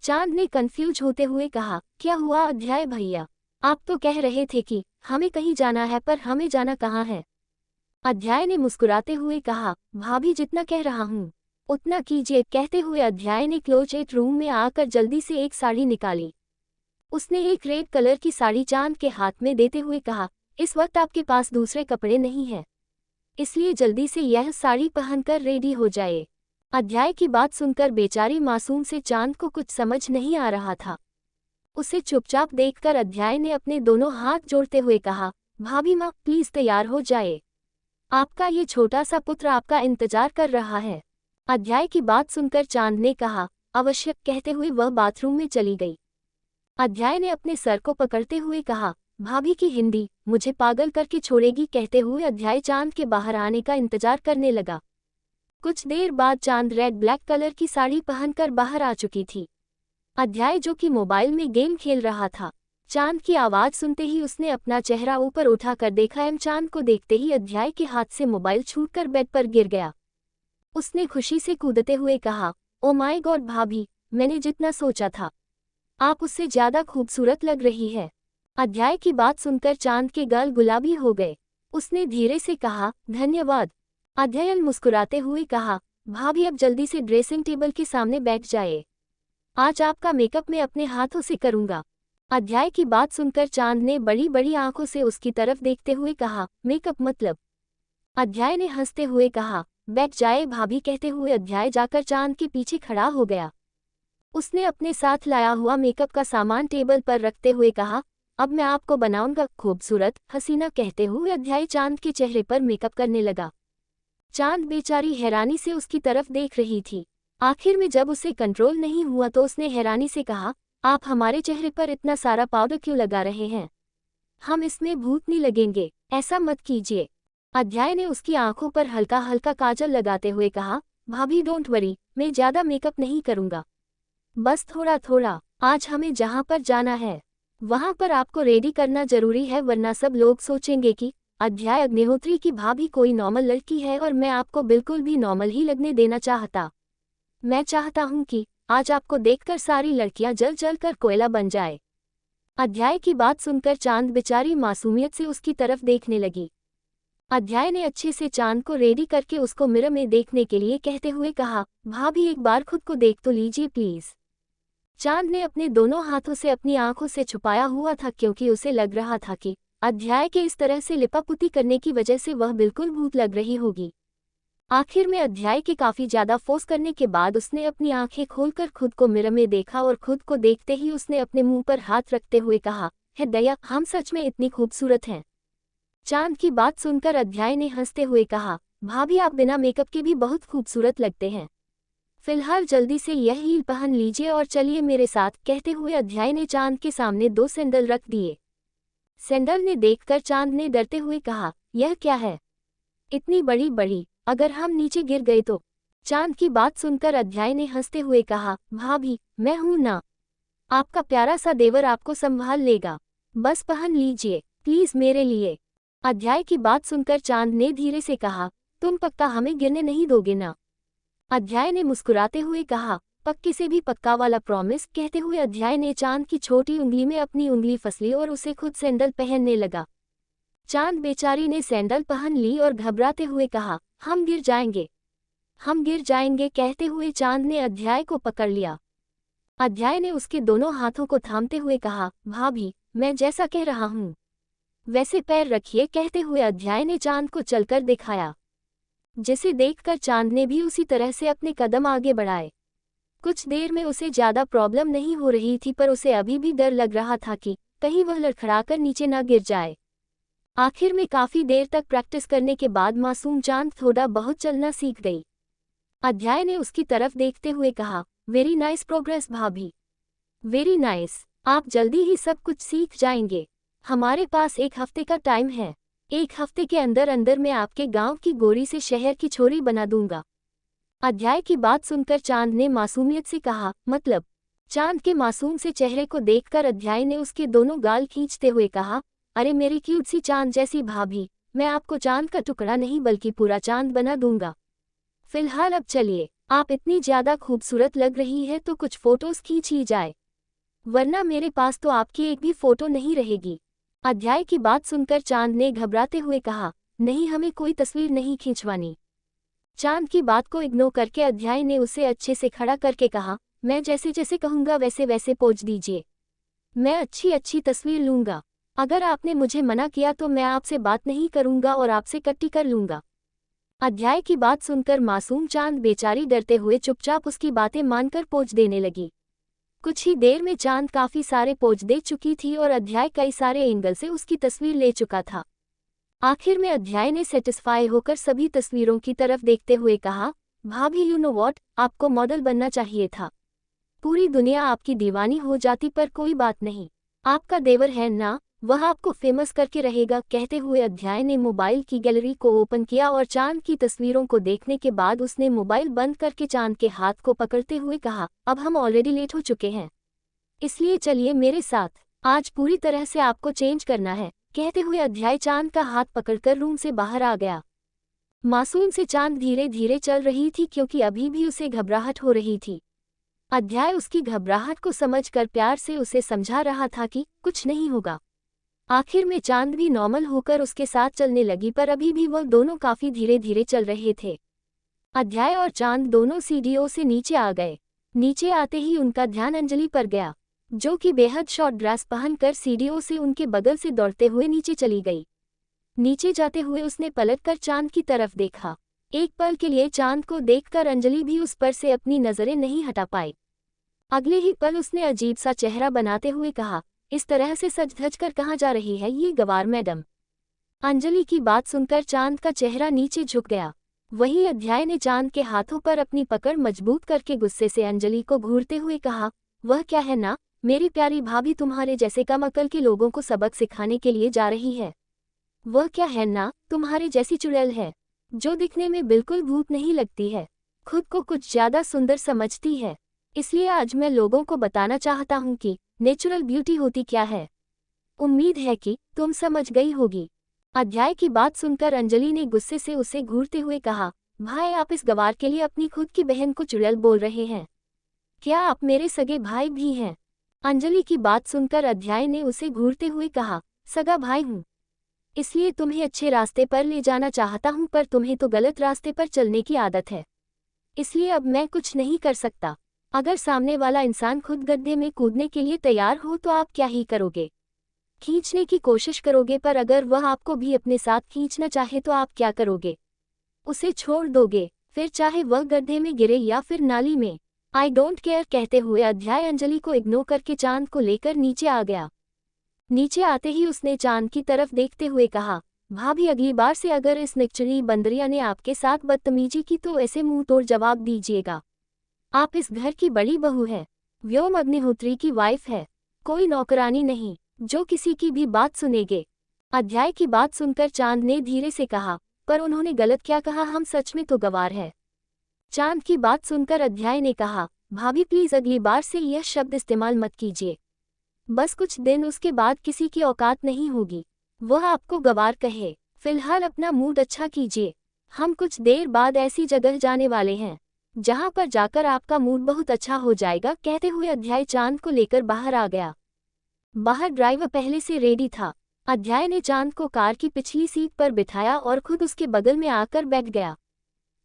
चांद ने कंफ्यूज होते हुए कहा, क्या हुआ अध्याय भैया? आप तो कह रहे थे कि हमें कहीं जाना है, पर हमें जाना कहाँ है? अध्याय ने मुस्कुराते हुए कहा, भाभी जितना कह रहा हूँ उतना कीजिए, कहते हुए अध्याय ने क्लोजेट रूम में आकर जल्दी से एक साड़ी निकाली। उसने एक रेड कलर की साड़ी चांद के हाथ में देते हुए कहा, इस वक्त आपके पास दूसरे कपड़े नहीं हैं, इसलिए जल्दी से यह साड़ी पहनकर रेडी हो जाए। अध्याय की बात सुनकर बेचारी मासूम से चांद को कुछ समझ नहीं आ रहा था। उसे चुपचाप देखकर अध्याय ने अपने दोनों हाथ जोड़ते हुए कहा, भाभी माँ प्लीज तैयार हो जाए, आपका ये छोटा सा पुत्र आपका इंतजार कर रहा है। अध्याय की बात सुनकर चांद ने कहा, अवश्य, कहते हुए वह बाथरूम में चली गई। अध्याय ने अपने सर को पकड़ते हुए कहा, भाभी की हिंदी मुझे पागल करके छोड़ेगी, कहते हुए अध्याय चांद के बाहर आने का इंतजार करने लगा। कुछ देर बाद चांद रेड ब्लैक कलर की साड़ी पहनकर बाहर आ चुकी थी। अध्याय जो कि मोबाइल में गेम खेल रहा था, चांद की आवाज सुनते ही उसने अपना चेहरा ऊपर उठाकर देखा एवं चांद को देखते ही अध्याय के हाथ से मोबाइल छूटकर बेड पर गिर गया। उसने खुशी से कूदते हुए कहा, ओ माय गॉड भाभी, मैंने जितना सोचा था आप उससे ज्यादा खूबसूरत लग रही है। अध्याय की बात सुनकर चांद के गाल गुलाबी हो गए। उसने धीरे से कहा, धन्यवाद। अध्याय मुस्कुराते हुए कहा, भाभी अब जल्दी से ड्रेसिंग टेबल के सामने बैठ जाए, आज आपका मेकअप मैं अपने हाथों से करूंगा। अध्याय की बात सुनकर चांद ने बड़ी बड़ी आंखों से उसकी तरफ देखते हुए कहा, मेकअप मतलब? अध्याय ने हंसते हुए कहा, बैठ जाए भाभी, कहते हुए अध्याय जाकर चांद के पीछे खड़ा हो गया। उसने अपने साथ लाया हुआ मेकअप का सामान टेबल पर रखते हुए कहा, अब मैं आपको बनाऊंगा खूबसूरत हसीना, कहते हुए अध्याय चांद के चेहरे पर मेकअप करने लगा। चांद बेचारी हैरानी से उसकी तरफ देख रही थी। आखिर में जब उसे कंट्रोल नहीं हुआ तो उसने हैरानी से कहा, आप हमारे चेहरे पर इतना सारा पाउडर क्यों लगा रहे हैं? हम इसमें भूत नहीं लगेंगे, ऐसा मत कीजिए। अध्याय ने उसकी आंखों पर हल्का हल्का काजल लगाते हुए कहा, भाभी डोंट वरी, मैं ज्यादा मेकअप नहीं करूंगा, बस थोड़ा थोड़ा। आज हमें जहां पर जाना है वहां पर आपको रेडी करना जरूरी है, वरना सब लोग सोचेंगे कि अध्याय अग्निहोत्री की भाभी कोई नॉर्मल लड़की है, और मैं आपको बिल्कुल भी नॉर्मल ही लगने देना चाहता। मैं चाहता हूं कि आज आपको देखकर सारी लड़कियां जल जल कर कोयला बन जाए। अध्याय की बात सुनकर चांद बेचारी मासूमियत से उसकी तरफ देखने लगी। अध्याय ने अच्छे से चांद को रेडी करके उसको मिरर में देखने के लिए कहते हुए कहा, भाभी एक बार खुद को देख तो लीजिए प्लीज। चांद ने अपने दोनों हाथों से अपनी आंखों से छुपाया हुआ था, क्योंकि उसे लग रहा था कि अध्याय के इस तरह से लिपापुती करने की वजह से वह बिल्कुल भूत लग रही होगी। आखिर में अध्याय के काफी ज्यादा फोर्स करने के बाद उसने अपनी आंखें खोलकर खुद को मिरर में देखा, और खुद को देखते ही उसने अपने मुंह पर हाथ रखते हुए कहा, है दया, हम सच में इतनी खूबसूरत हैं। चांद की बात सुनकर अध्याय ने हंसते हुए कहा, भाभी आप बिना मेकअप के भी बहुत खूबसूरत लगते हैं, फिलहाल जल्दी से यह हील पहन लीजिए और चलिए मेरे साथ, कहते हुए अध्याय ने चांद के सामने 2 सैंडल रख दिए। सैंडल ने देखकर चांद ने डरते हुए कहा, यह क्या है? इतनी बड़ी बड़ी, अगर हम नीचे गिर गए तो? चांद की बात सुनकर अध्याय ने हंसते हुए कहा, भाभी मैं हूं ना, आपका प्यारा सा देवर आपको संभाल लेगा, बस पहन लीजिए प्लीज मेरे लिए। अध्याय की बात सुनकर चांद ने धीरे से कहा, तुम पक्का हमें गिरने नहीं दोगे ना? अध्याय ने मुस्कुराते हुए कहा, पक्के से भी पक्का वाला प्रॉमिस, कहते हुए अध्याय ने चांद की छोटी उंगली में अपनी उंगली फंसली और उसे खुद सैंडल पहनने लगा। चांद बेचारी ने सैंडल पहन ली और घबराते हुए कहा, हम गिर जाएंगे, हम गिर जाएंगे, कहते हुए चांद ने अध्याय को पकड़ लिया। अध्याय ने उसके दोनों हाथों को थामते हुए कहा, भाभी मैं जैसा कह रहा हूं वैसे पैर रखिए, कहते हुए अध्याय ने चांद को चलकर दिखाया, जिसे देखकर चांद ने भी उसी तरह से अपने कदम आगे बढ़ाए। कुछ देर में उसे ज्यादा प्रॉब्लम नहीं हो रही थी, पर उसे अभी भी डर लग रहा था कि कहीं वह लड़खड़ाकर नीचे न गिर जाए। आखिर में काफी देर तक प्रैक्टिस करने के बाद मासूम चांद थोड़ा बहुत चलना सीख गई। अध्याय ने उसकी तरफ देखते हुए कहा, वेरी नाइस प्रोग्रेस भाभी, वेरी नाइस, आप जल्दी ही सब कुछ सीख जाएंगे, हमारे पास 1 हफ्ते का टाइम है, 1 हफ्ते के अंदर अंदर मैं आपके गांव की गोरी से शहर की छोरी बना दूंगा। अध्याय की बात सुनकर चांद ने मासूमियत से कहा, मतलब? चांद के मासूम से चेहरे को देखकर अध्याय ने उसके दोनों गाल खींचते हुए कहा, अरे मेरी क्यूट सी चांद जैसी भाभी, मैं आपको चांद का टुकड़ा नहीं बल्कि पूरा चांद बना दूंगा। फिलहाल अब चलिए, आप इतनी ज्यादा खूबसूरत लग रही है तो कुछ फोटोज खींच ली जाए, वरना मेरे पास तो आपकी एक भी फोटो नहीं रहेगी। अध्याय की बात सुनकर चांद ने घबराते हुए कहा, नहीं, हमें कोई तस्वीर नहीं खींचवानी। चांद की बात को इग्नोर करके अध्याय ने उसे अच्छे से खड़ा करके कहा, मैं जैसे जैसे कहूंगा वैसे वैसे पोज दीजिए, मैं अच्छी अच्छी तस्वीर लूंगा। अगर आपने मुझे मना किया तो मैं आपसे बात नहीं करूंगा और आपसे कट्टी कर लूंगा। अध्याय की बात सुनकर मासूम चांद बेचारी डरते हुए चुपचाप उसकी बातें मानकर पोज देने लगी। कुछ ही देर में चांद काफी सारे पोज दे चुकी थी और अध्याय कई सारे एंगल से उसकी तस्वीर ले चुका था। आखिर में अध्याय ने सेटिस्फाई होकर सभी तस्वीरों की तरफ देखते हुए कहा, भाभी यू नो व्हाट, आपको मॉडल बनना चाहिए था। पूरी दुनिया आपकी दीवानी हो जाती पर कोई बात नहीं, आपका देवर है ना, वह आपको फेमस करके रहेगा। कहते हुए अध्याय ने मोबाइल की गैलरी को ओपन किया और चांद की तस्वीरों को देखने के बाद उसने मोबाइल बंद करके चांद के हाथ को पकड़ते हुए कहा, अब हम ऑलरेडी लेट हो चुके हैं, इसलिए चलिए मेरे साथ, आज पूरी तरह से आपको चेंज करना है। कहते हुए अध्याय चांद का हाथ पकड़कर रूम से बाहर आ गया। मासूम से चांद धीरे धीरे चल रही थी क्योंकि अभी भी उसे घबराहट हो रही थी। अध्याय उसकी घबराहट को समझकर प्यार से उसे समझा रहा था कि कुछ नहीं होगा। आखिर में चांद भी नॉर्मल होकर उसके साथ चलने लगी, पर अभी भी वह दोनों काफी धीरे धीरे चल रहे थे। अध्याय और चांद दोनों सीढ़ियों से नीचे आ गए। नीचे आते ही उनका ध्यान अंजलि पर गया, जो कि बेहद शॉर्ट ड्रेस पहनकर सीढ़ियों से उनके बगल से दौड़ते हुए नीचे चली गई। नीचे जाते हुए उसने पलटकर चांद की तरफ देखा। एक पल के लिए चांद को देखकर अंजलि भी उस पर से अपनी नजरें नहीं हटा पाई। अगले ही पल उसने अजीब सा चेहरा बनाते हुए कहा, इस तरह से सज धज कर कहाँ जा रही है ये गवार मैडम। अंजलि की बात सुनकर चांद का चेहरा नीचे झुक गया। वहीं अध्याय ने चांद के हाथों पर अपनी पकड़ मजबूत करके गुस्से से अंजलि को घूरते हुए कहा, वह क्या है ना, मेरी प्यारी भाभी तुम्हारे जैसे कम अकल के लोगों को सबक सिखाने के लिए जा रही है। वह क्या है ना, तुम्हारे जैसी चुड़ैल है, जो दिखने में बिल्कुल भूत नहीं लगती है, खुद को कुछ ज्यादा सुंदर समझती है। इसलिए आज मैं लोगों को बताना चाहता हूँ कि नेचुरल ब्यूटी होती क्या है। उम्मीद है कि तुम समझ गई होगी। अध्याय की बात सुनकर अंजलि ने गुस्से से उसे घूरते हुए कहा, भाई आप इस गवार के लिए अपनी खुद की बहन को चुड़ैल बोल रहे हैं? क्या आप मेरे सगे भाई भी हैं? अंजलि की बात सुनकर अध्याय ने उसे घूरते हुए कहा, सगा भाई हूँ, इसलिए तुम्हें अच्छे रास्ते पर ले जाना चाहता हूँ, पर तुम्हें तो गलत रास्ते पर चलने की आदत है, इसलिए अब मैं कुछ नहीं कर सकता। अगर सामने वाला इंसान खुद गड्ढे में कूदने के लिए तैयार हो तो आप क्या ही करोगे? खींचने की कोशिश करोगे, पर अगर वह आपको भी अपने साथ खींचना चाहे तो आप क्या करोगे? उसे छोड़ दोगे, फिर चाहे वह गड्ढे में गिरे या फिर नाली में। I don't care. कहते हुए अध्याय अंजलि को इग्नोर करके चांद को लेकर नीचे आ गया। नीचे आते ही उसने चांद की तरफ देखते हुए कहा, भाभी अगली बार से अगर इस निकचली बंदरिया ने आपके साथ बदतमीजी की तो ऐसे मुंह तोड़ जवाब दीजिएगा। आप इस घर की बड़ी बहू है, व्योम अग्निहोत्री की वाइफ है, कोई नौकरानी नहीं जो किसी की भी बात सुनेगे। अध्याय की बात सुनकर चांद ने धीरे से कहा, पर उन्होंने गलत क्या कहा, हम सच में तो गवार है। चांद की बात सुनकर अध्याय ने कहा, भाभी प्लीज अगली बार से यह शब्द इस्तेमाल मत कीजिए। बस कुछ दिन, उसके बाद किसी की औकात नहीं होगी वह आपको गवार कहे। फिलहाल अपना मूड अच्छा कीजिए, हम कुछ देर बाद ऐसी जगह जाने वाले हैं जहां पर जाकर आपका मूड बहुत अच्छा हो जाएगा। कहते हुए अध्याय चांद को लेकर बाहर आ गया। बाहर ड्राइवर पहले से रेडी था। अध्याय ने चांद को कार की पिछली सीट पर बिठाया और खुद उसके बगल में आकर बैठ गया।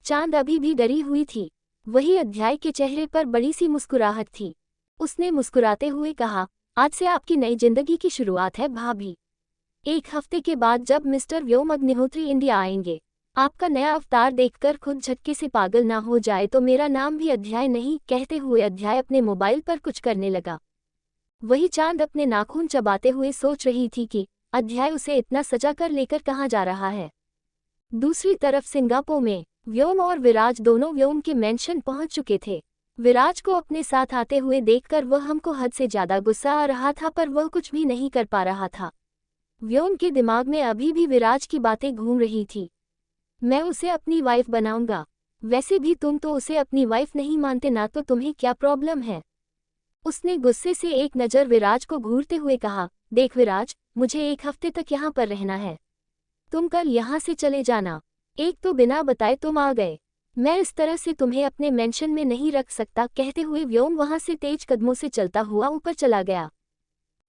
चांद अभी भी डरी हुई थी, वही अध्याय के चेहरे पर बड़ी सी मुस्कुराहट थी। उसने मुस्कुराते हुए कहा, आज से आपकी नई जिंदगी की शुरुआत है भाभी। एक हफ्ते के बाद जब मिस्टर व्योम अग्निहोत्री इंडिया आएंगे, आपका नया अवतार देखकर खुद झटके से पागल ना हो जाए तो मेरा नाम भी अध्याय नहीं। कहते हुए अध्याय अपने मोबाइल पर कुछ करने लगा। वही चांद अपने नाखून चबाते हुए सोच रही थी कि अध्याय उसे इतना सजा कर लेकर कहाँ जा रहा है। दूसरी तरफ सिंगापुर में व्योम और विराज दोनों व्योम के मेंशन पहुंच चुके थे। विराज को अपने साथ आते हुए देखकर वह हमको हद से ज्यादा गुस्सा आ रहा था, पर वह कुछ भी नहीं कर पा रहा था। व्योम के दिमाग में अभी भी विराज की बातें घूम रही थी, मैं उसे अपनी वाइफ बनाऊंगा। वैसे भी तुम तो उसे अपनी वाइफ नहीं मानते ना, तो तुम्हें क्या प्रॉब्लम है? उसने गुस्से से एक नज़र विराज को घूरते हुए कहा, देख विराज, मुझे एक हफ्ते तक यहाँ पर रहना है, तुम कल यहाँ से चले जाना। एक तो बिना बताए तुम आ गए, मैं इस तरह से तुम्हें अपने मेंशन में नहीं रख सकता, कहते हुए व्योम वहां से तेज कदमों से चलता हुआ ऊपर चला गया।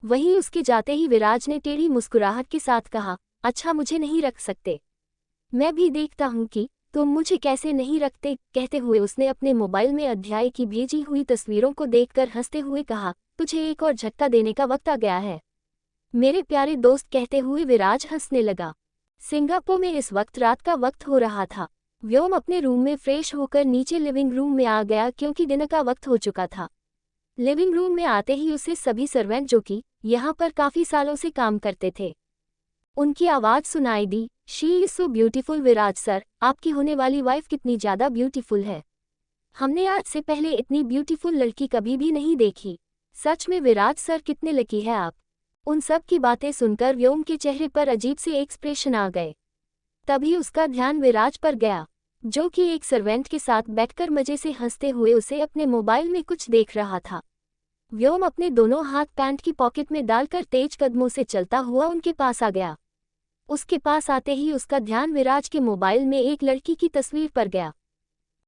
वहीं उसके जाते ही विराज ने टेढ़ी मुस्कुराहट के साथ कहा, अच्छा मुझे नहीं रख सकते, मैं भी देखता हूँ कि तुम मुझे कैसे नहीं रखते। कहते हुए उसने अपने मोबाइल में अध्याय की भेजी हुई तस्वीरों को देखकर हंसते हुए कहा, तुझे एक और झटका देने का वक्त आ गया है मेरे प्यारे दोस्त। कहते हुए विराज हंसने लगा। सिंगापुर में इस वक्त रात का वक्त हो रहा था। व्योम अपने रूम में फ्रेश होकर नीचे लिविंग रूम में आ गया क्योंकि डिनर का वक्त हो चुका था। लिविंग रूम में आते ही उसे सभी सर्वेंट जो कि यहाँ पर काफी सालों से काम करते थे, उनकी आवाज सुनाई दी, she is so beautiful. Viraj sir, आपकी होने वाली वाइफ कितनी ज्यादा ब्यूटीफुल है, हमने आज से पहले इतनी ब्यूटीफुल लड़की कभी भी नहीं देखी। सच में विराज सर, कितने लकी है आप। उन सब की बातें सुनकर व्योम के चेहरे पर अजीब से एक्सप्रेशन आ गए। तभी उसका ध्यान विराज पर गया, जो कि एक सर्वेंट के साथ बैठकर मजे से हंसते हुए उसे अपने मोबाइल में कुछ देख रहा था। व्योम अपने दोनों हाथ पैंट की पॉकेट में डालकर तेज कदमों से चलता हुआ उनके पास आ गया। उसके पास आते ही उसका ध्यान विराज के मोबाइल में एक लड़की की तस्वीर पर गया,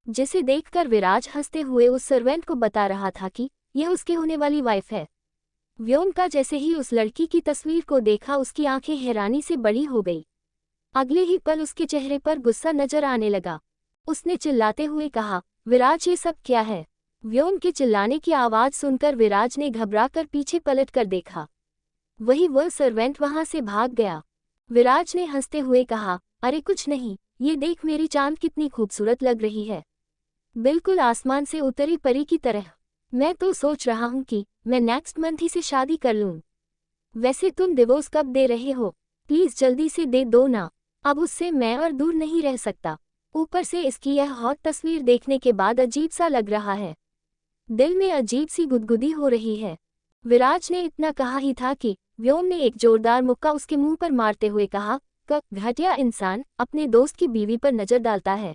जिसे देखकर विराज हंसते हुए उस सर्वेंट को बता रहा था कि यह उसके होने वाली वाइफ है। व्योम का जैसे ही उस लड़की की तस्वीर को देखा, उसकी आंखें हैरानी से बड़ी हो गई। अगले ही पल उसके चेहरे पर गुस्सा नजर आने लगा। उसने चिल्लाते हुए कहा, विराज ये सब क्या है। व्योम के चिल्लाने की आवाज सुनकर विराज ने घबराकर पीछे पलट कर देखा। वही वह सर्वेंट वहां से भाग गया। विराज ने हंसते हुए कहा, अरे कुछ नहीं, ये देख मेरी चांद कितनी खूबसूरत लग रही है, बिल्कुल आसमान से उतरी परी की तरह। मैं तो सोच रहा हूँ कि मैं नेक्स्ट मंथ ही से शादी कर लूँ। वैसे तुम डिवोर्स कब दे रहे हो, प्लीज जल्दी से दे दो ना, अब उससे मैं और दूर नहीं रह सकता। ऊपर से इसकी यह हॉट तस्वीर देखने के बाद अजीब सा लग रहा है, दिल में अजीब सी गुदगुदी हो रही है। विराज ने इतना कहा ही था कि व्योम ने एक जोरदार मुक्का उसके मुंह पर मारते हुए कहा, घटिया इंसान, अपने दोस्त की बीवी पर नजर डालता है,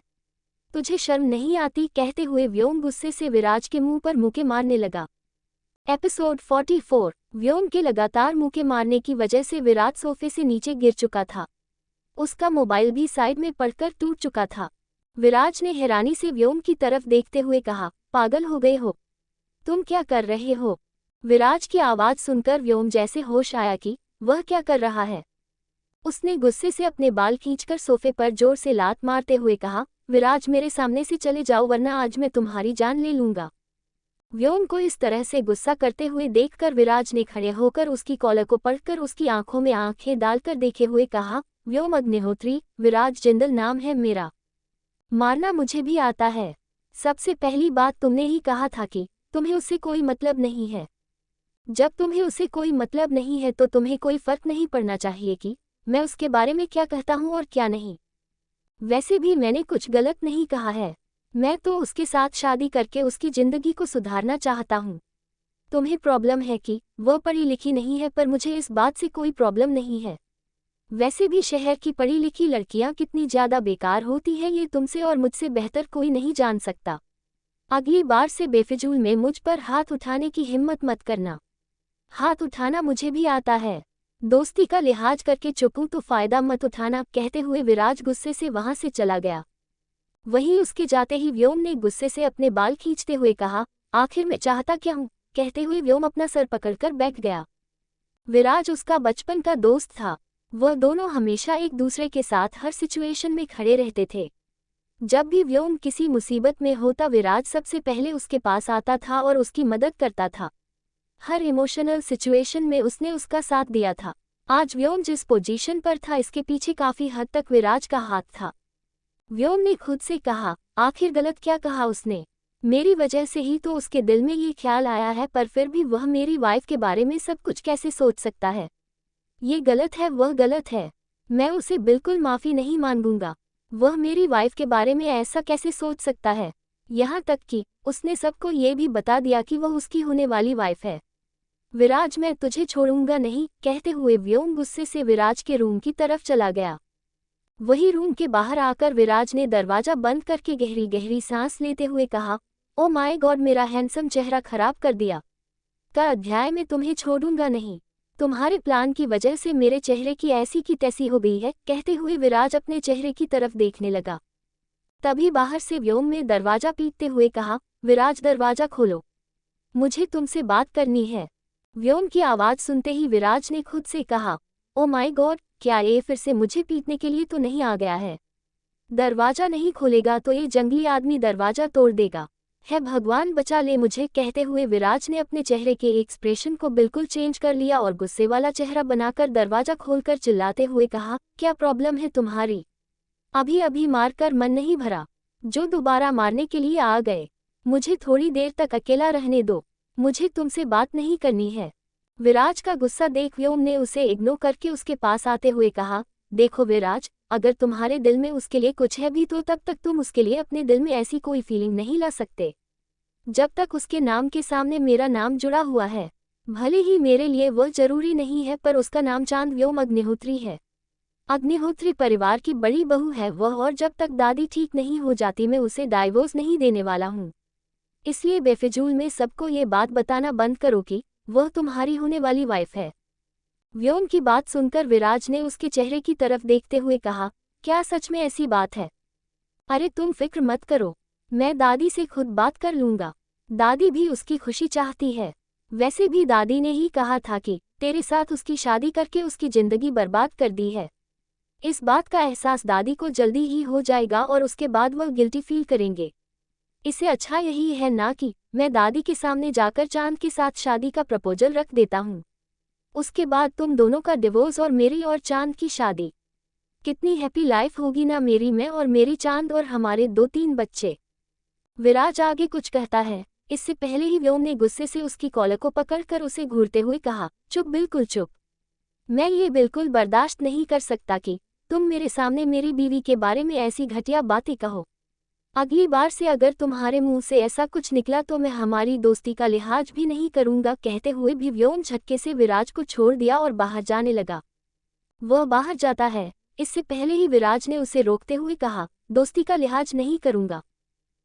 तुझे शर्म नहीं आती। कहते हुए व्योम गुस्से से विराज के मुंह पर मुक्के मारने लगा। एपिसोड 44। व्योम के लगातार मुक्के मारने की वजह से विराज सोफे से नीचे गिर चुका था। उसका मोबाइल भी साइड में पड़कर टूट चुका था। विराज ने हैरानी से व्योम की तरफ देखते हुए कहा, पागल हो गए हो, तुम क्या कर रहे हो। विराज की आवाज सुनकर व्योम जैसे होश आया कि वह क्या कर रहा है। उसने गुस्से से अपने बाल खींचकर सोफे पर जोर से लात मारते हुए कहा, विराज मेरे सामने से चले जाओ वरना आज मैं तुम्हारी जान ले लूंगा। व्योम को इस तरह से गुस्सा करते हुए देखकर विराज ने खड़े होकर उसकी कॉलर को पकड़कर उसकी आंखों में आंखें डालकर देखे हुए कहा, व्योम अग्निहोत्री, विराज जिंदल नाम है मेरा, मारना मुझे भी आता है। सबसे पहली बात तुमने ही कहा था कि तुम्हें उससे कोई मतलब नहीं है। जब तुम्हें उससे कोई मतलब नहीं है तो तुम्हें कोई फर्क नहीं पड़ना चाहिए कि मैं उसके बारे में क्या कहता हूँ और क्या नहीं। वैसे भी मैंने कुछ गलत नहीं कहा है, मैं तो उसके साथ शादी करके उसकी जिंदगी को सुधारना चाहता हूँ। तुम्हें प्रॉब्लम है कि वह पढ़ी लिखी नहीं है, पर मुझे इस बात से कोई प्रॉब्लम नहीं है। वैसे भी शहर की पढ़ी लिखी लड़कियां कितनी ज्यादा बेकार होती हैं ये तुमसे और मुझसे बेहतर कोई नहीं जान सकता। अगली बार से बेफिजूल में मुझ पर हाथ उठाने की हिम्मत मत करना। हाथ उठाना मुझे भी आता है, दोस्ती का लिहाज करके चुकूं तो फायदा मत उठाना। कहते हुए विराज गुस्से से वहां से चला गया। वहीं उसके जाते ही व्योम ने गुस्से से अपने बाल खींचते हुए कहा, आखिर मैं चाहता क्या हूं। कहते हुए व्योम अपना सर पकड़कर बैठ गया। विराज उसका बचपन का दोस्त था, वह दोनों हमेशा एक दूसरे के साथ हर सिचुएशन में खड़े रहते थे। जब भी व्योम किसी मुसीबत में होता विराज सबसे पहले उसके पास आता था और उसकी मदद करता था। हर इमोशनल सिचुएशन में उसने उसका साथ दिया था। आज व्योम जिस पोजीशन पर था इसके पीछे काफी हद तक विराज का हाथ था। व्योम ने खुद से कहा, आखिर गलत क्या कहा उसने, मेरी वजह से ही तो उसके दिल में ये ख्याल आया है, पर फिर भी वह मेरी वाइफ के बारे में सब कुछ कैसे सोच सकता है। ये गलत है, वह गलत है, मैं उसे बिल्कुल माफी नहीं मांगूंगा। वह मेरी वाइफ के बारे में ऐसा कैसे सोच सकता है, यहाँ तक कि उसने सबको ये भी बता दिया कि वह उसकी होने वाली वाइफ है। विराज मैं तुझे छोड़ूंगा नहीं। कहते हुए व्योम गुस्से से विराज के रूम की तरफ चला गया। वही रूम के बाहर आकर विराज ने दरवाजा बंद करके गहरी गहरी सांस लेते हुए कहा, ओ माय गॉड, मेरा हैंडसम चेहरा खराब कर दिया। का अध्याय में तुम्हें छोड़ूंगा नहीं, तुम्हारे प्लान की वजह से मेरे चेहरे की ऐसी की तैसी हो गई है। कहते हुए विराज अपने चेहरे की तरफ देखने लगा। तभी बाहर से व्योम ने दरवाजा पीटते हुए कहा, विराज दरवाजा खोलो, मुझे तुमसे बात करनी है। व्योम की आवाज सुनते ही विराज ने खुद से कहा, ओ माय गॉड, क्या ये फिर से मुझे पीटने के लिए तो नहीं आ गया है? दरवाजा नहीं खोलेगा तो ये जंगली आदमी दरवाजा तोड़ देगा। है भगवान बचा ले मुझे। कहते हुए विराज ने अपने चेहरे के एक्सप्रेशन को बिल्कुल चेंज कर लिया और गुस्से वाला चेहरा बनाकर दरवाजा खोलकर चिल्लाते हुए कहा, क्या प्रॉब्लम है तुम्हारी? अभी अभी मारकर मन नहीं भरा जो दोबारा मारने के लिए आ गए? मुझे थोड़ी देर तक अकेला रहने दो, मुझे तुमसे बात नहीं करनी है। विराज का गुस्सा देख व्योम ने उसे इग्नोर करके उसके पास आते हुए कहा, देखो विराज, अगर तुम्हारे दिल में उसके लिए कुछ है भी तो तब तक तुम उसके लिए अपने दिल में ऐसी कोई फीलिंग नहीं ला सकते जब तक उसके नाम के सामने मेरा नाम जुड़ा हुआ है। भले ही मेरे लिए वो जरूरी नहीं है, पर उसका नाम चांद व्योम अग्निहोत्री है। अग्निहोत्री परिवार की बड़ी बहू है वह, और जब तक दादी ठीक नहीं हो जाती मैं उसे डाइवोर्स नहीं देने वाला हूँ। इसलिए बेफिजूल में सबको ये बात बताना बंद करो कि वह तुम्हारी होने वाली वाइफ है। व्योम की बात सुनकर विराज ने उसके चेहरे की तरफ देखते हुए कहा, क्या सच में ऐसी बात है? अरे तुम फिक्र मत करो, मैं दादी से खुद बात कर लूंगा। दादी भी उसकी खुशी चाहती है। वैसे भी दादी ने ही कहा था कि तेरे साथ उसकी शादी करके उसकी जिंदगी बर्बाद कर दी है। इस बात का एहसास दादी को जल्दी ही हो जाएगा और उसके बाद वह गिल्टी फील करेंगे। इससे अच्छा यही है ना कि मैं दादी के सामने जाकर चांद के साथ शादी का प्रपोजल रख देता हूँ। उसके बाद तुम दोनों का डिवोर्स और मेरी और चांद की शादी। कितनी हैप्पी लाइफ होगी ना मेरी, मैं और मेरी चांद और हमारे 2-3 बच्चे। विराज आगे कुछ कहता है, इससे पहले ही व्योम ने गुस्से से उसकी कॉलर को पकड़कर उसे घूरते हुए कहा, चुप, बिल्कुल चुप। मैं ये बिल्कुल बर्दाश्त नहीं कर सकता कि तुम मेरे सामने मेरी बीवी के बारे में ऐसी घटिया बातें कहो। अगली बार से अगर तुम्हारे मुंह से ऐसा कुछ निकला तो मैं हमारी दोस्ती का लिहाज भी नहीं करूंगा। कहते हुए भी व्योम झटके से विराज को छोड़ दिया और बाहर जाने लगा। वह बाहर जाता है, इससे पहले ही विराज ने उसे रोकते हुए कहा, दोस्ती का लिहाज नहीं करूंगा।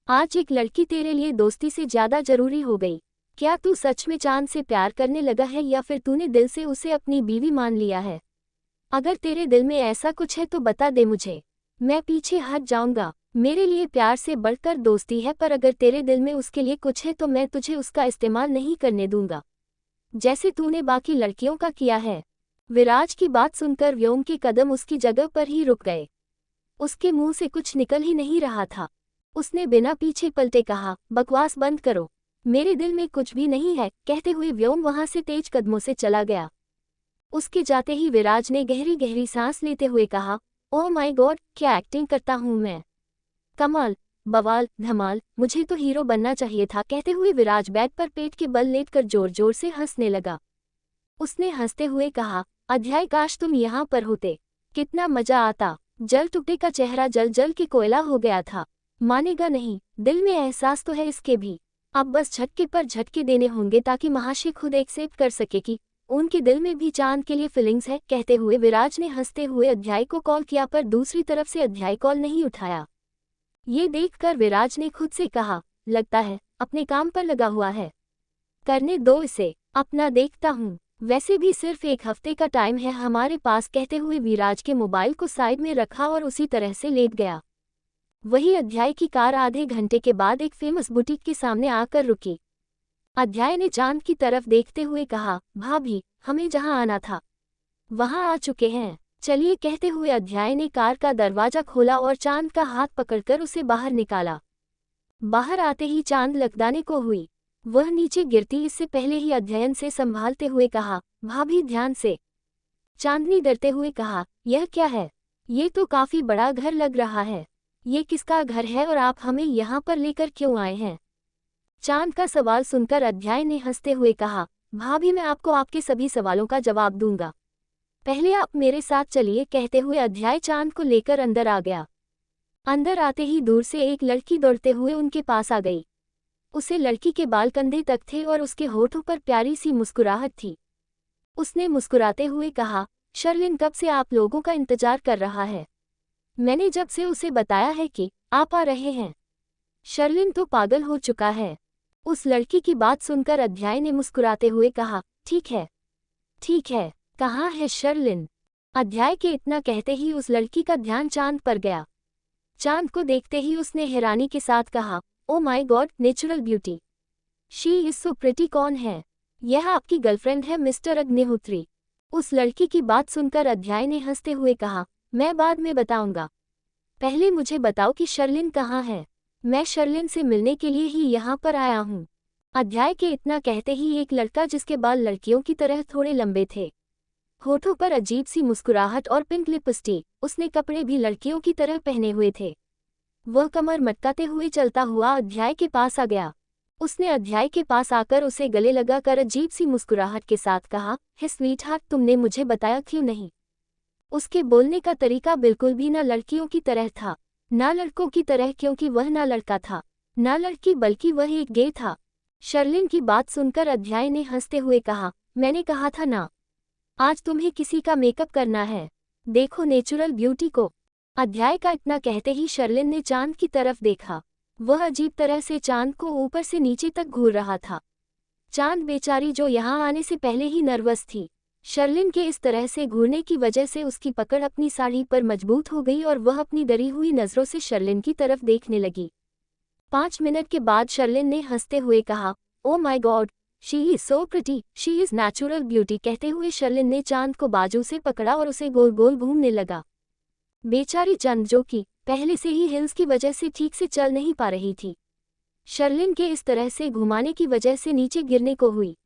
आज एक लड़की तेरे लिए दोस्ती से ज्यादा जरूरी हो गई। क्या तू सच में चांद से प्यार करने लगा है या फिर तूने दिल से उसे अपनी बीवी मान लिया है? अगर तेरे दिल में ऐसा कुछ है तो बता दे मुझे, मैं पीछे हट जाऊंगा। मेरे लिए प्यार से बढ़कर दोस्ती है, पर अगर तेरे दिल में उसके लिए कुछ है तो मैं तुझे उसका इस्तेमाल नहीं करने दूंगा, जैसे तूने बाकी लड़कियों का किया है। विराज की बात सुनकर व्योम के कदम उसकी जगह पर ही रुक गए। उसके मुंह से कुछ निकल ही नहीं रहा था। उसने बिना पीछे पलटे कहा, बकवास बंद करो, मेरे दिल में कुछ भी नहीं है। कहते हुए व्योम वहां से तेज कदमों से चला गया। उसके जाते ही विराज ने गहरी गहरी सांस लेते हुए कहा, ओह माय गॉड, क्या एक्टिंग करता हूँ मैं, कमाल, बवाल, धमाल, मुझे तो हीरो बनना चाहिए था। कहते हुए विराज बेड पर पेट के बल लेटकर जोर जोर से हंसने लगा। उसने हंसते हुए कहा, अध्याय, काश तुम यहाँ पर होते, कितना मजा आता। जल टुकड़े का चेहरा जल जल के कोयला हो गया था। मानेगा नहीं, दिल में एहसास तो है इसके भी। अब बस झटके पर झटके देने होंगे ताकि महाशय खुद एक्सेप्ट कर सके कि उनके दिल में भी चांद के लिए फीलिंग्स है। कहते हुए विराज ने हंसते हुए अध्याय को कॉल किया, पर दूसरी तरफ से अध्याय कॉल नहीं उठाया। ये देखकर विराज ने खुद से कहा, लगता है अपने काम पर लगा हुआ है, करने दो इसे, अपना देखता हूँ। वैसे भी सिर्फ 1 हफ्ते का टाइम है हमारे पास। कहते हुए विराज के मोबाइल को साइड में रखा और उसी तरह से लेट गया। वही अध्याय की कार आधे घंटे के बाद एक फेमस बुटीक के सामने आकर रुकी। अध्याय ने चांद की तरफ देखते हुए कहा, भाभी, हमें जहां आना था वहां आ चुके हैं, चलिए। कहते हुए अध्याय ने कार का दरवाजा खोला और चांद का हाथ पकड़कर उसे बाहर निकाला। बाहर आते ही चांद लकदाने को हुई। वह नीचे गिरती इससे पहले ही अध्ययन से संभालते हुए कहा, भाभी ध्यान से। चांदनी डरते हुए कहा, यह क्या है? ये तो काफी बड़ा घर लग रहा है। ये किसका घर है और आप हमें यहाँ पर लेकर क्यों आए हैं? चांद का सवाल सुनकर अध्याय ने हंसते हुए कहा, भाभी, मैं आपको आपके सभी सवालों का जवाब दूंगा, पहले आप मेरे साथ चलिए। कहते हुए अध्याय चांद को लेकर अंदर आ गया। अंदर आते ही दूर से एक लड़की दौड़ते हुए उनके पास आ गई। उसे लड़की के बाल कंधे तक थे और उसके होठों पर प्यारी सी मुस्कुराहट थी। उसने मुस्कुराते हुए कहा, शर्लिन कब से आप लोगों का इंतजार कर रहा है। मैंने जब से उसे बताया है कि आप आ रहे हैं, शर्लिन तो पागल हो चुका है। उस लड़की की बात सुनकर अध्याय ने मुस्कुराते हुए कहा, ठीक है, ठीक है, कहाँ है शर्लिन? अध्याय के इतना कहते ही उस लड़की का ध्यान चांद पर गया। चांद को देखते ही उसने हैरानी के साथ कहा, oh my God, natural beauty, she is so pretty. कौन है? यह आपकी गर्लफ्रेंड है मिस्टर अग्निहोत्री। उस लड़की की बात सुनकर अध्याय ने हंसते हुए कहा, मैं बाद में बताऊंगा, पहले मुझे बताओ कि शर्लिन कहाँ है। मैं शर्लिन से मिलने के लिए ही यहाँ पर आया हूँ। अध्याय के इतना कहते ही एक लड़का जिसके बाल लड़कियों की तरह थोड़े लंबे थे, होठों पर अजीब सी मुस्कुराहट और पिंक लिपस्टिक, उसने कपड़े भी लड़कियों की तरह पहने हुए थे। वह कमर मटकाते हुए चलता हुआ अध्याय के पास आ गया। उसने अध्याय के पास आकर उसे गले लगाकर अजीब सी मुस्कुराहट के साथ कहा, हे स्वीटहार्ट, तुमने मुझे बताया क्यों नहीं? उसके बोलने का तरीका बिल्कुल भी ना लड़कियों की तरह था, ना लड़कों की तरह, क्योंकि वह ना लड़का था ना लड़की, बल्कि वह एक गे था। शर्लिन की बात सुनकर अध्याय ने हंसते हुए कहा, मैंने कहा था ना, आज तुम्हें किसी का मेकअप करना है, देखो नेचुरल ब्यूटी को। अध्याय का इतना कहते ही शर्लिन ने चांद की तरफ देखा। वह अजीब तरह से चांद को ऊपर से नीचे तक घूर रहा था। चांद बेचारी जो यहाँ आने से पहले ही नर्वस थी, शर्लिन के इस तरह से घूरने की वजह से उसकी पकड़ अपनी साड़ी पर मजबूत हो गई और वह अपनी डरी हुई नज़रों से शर्लिन की तरफ देखने लगी। 5 मिनट के बाद शर्लिन ने हंसते हुए कहा, oh my God, she is so pretty, she is natural beauty. कहते हुए शर्लिन ने चांद को बाजू से पकड़ा और उसे गोल गोल घूमने लगा। बेचारी चांद, जो कि पहले से ही हिल्स की वजह से ठीक से चल नहीं पा रही थी, शर्लिन के इस तरह से घुमाने की वजह से नीचे गिरने को हुई।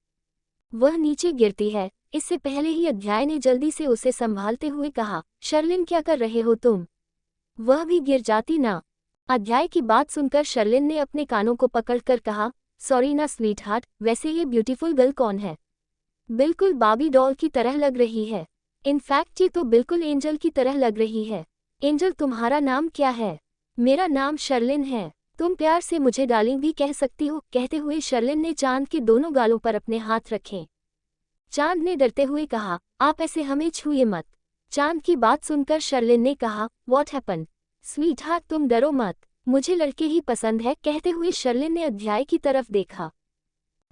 वह नीचे गिरती है, इससे पहले ही अध्याय ने जल्दी से उसे संभालते हुए कहा, शर्लिन क्या कर रहे हो तुम? वह भी गिर जाती ना। अध्याय की बात सुनकर शर्लिन ने अपने कानों को पकड़कर कहा, सॉरी ना स्वीटहार्ट, वैसे ये ब्यूटीफुल गर्ल कौन है? बिल्कुल बाबी डॉल की तरह लग रही है। इनफैक्ट ये तो बिल्कुल एंजल की तरह लग रही है। एंजल, तुम्हारा नाम क्या है? मेरा नाम शर्लिन है, तुम प्यार से मुझे डार्लिंग भी कह सकती हो। कहते हुए शर्लिन ने चांद के दोनों गालों पर अपने हाथ रखे। चांद ने डरते हुए कहा, आप ऐसे हमें छूए मत। चांद की बात सुनकर शर्लिन ने कहा, व्हाट हैपन? स्वीटहार्ट, तुम डरो मत, मुझे लड़के ही पसंद है। कहते हुए शर्लिन ने अध्याय की तरफ देखा।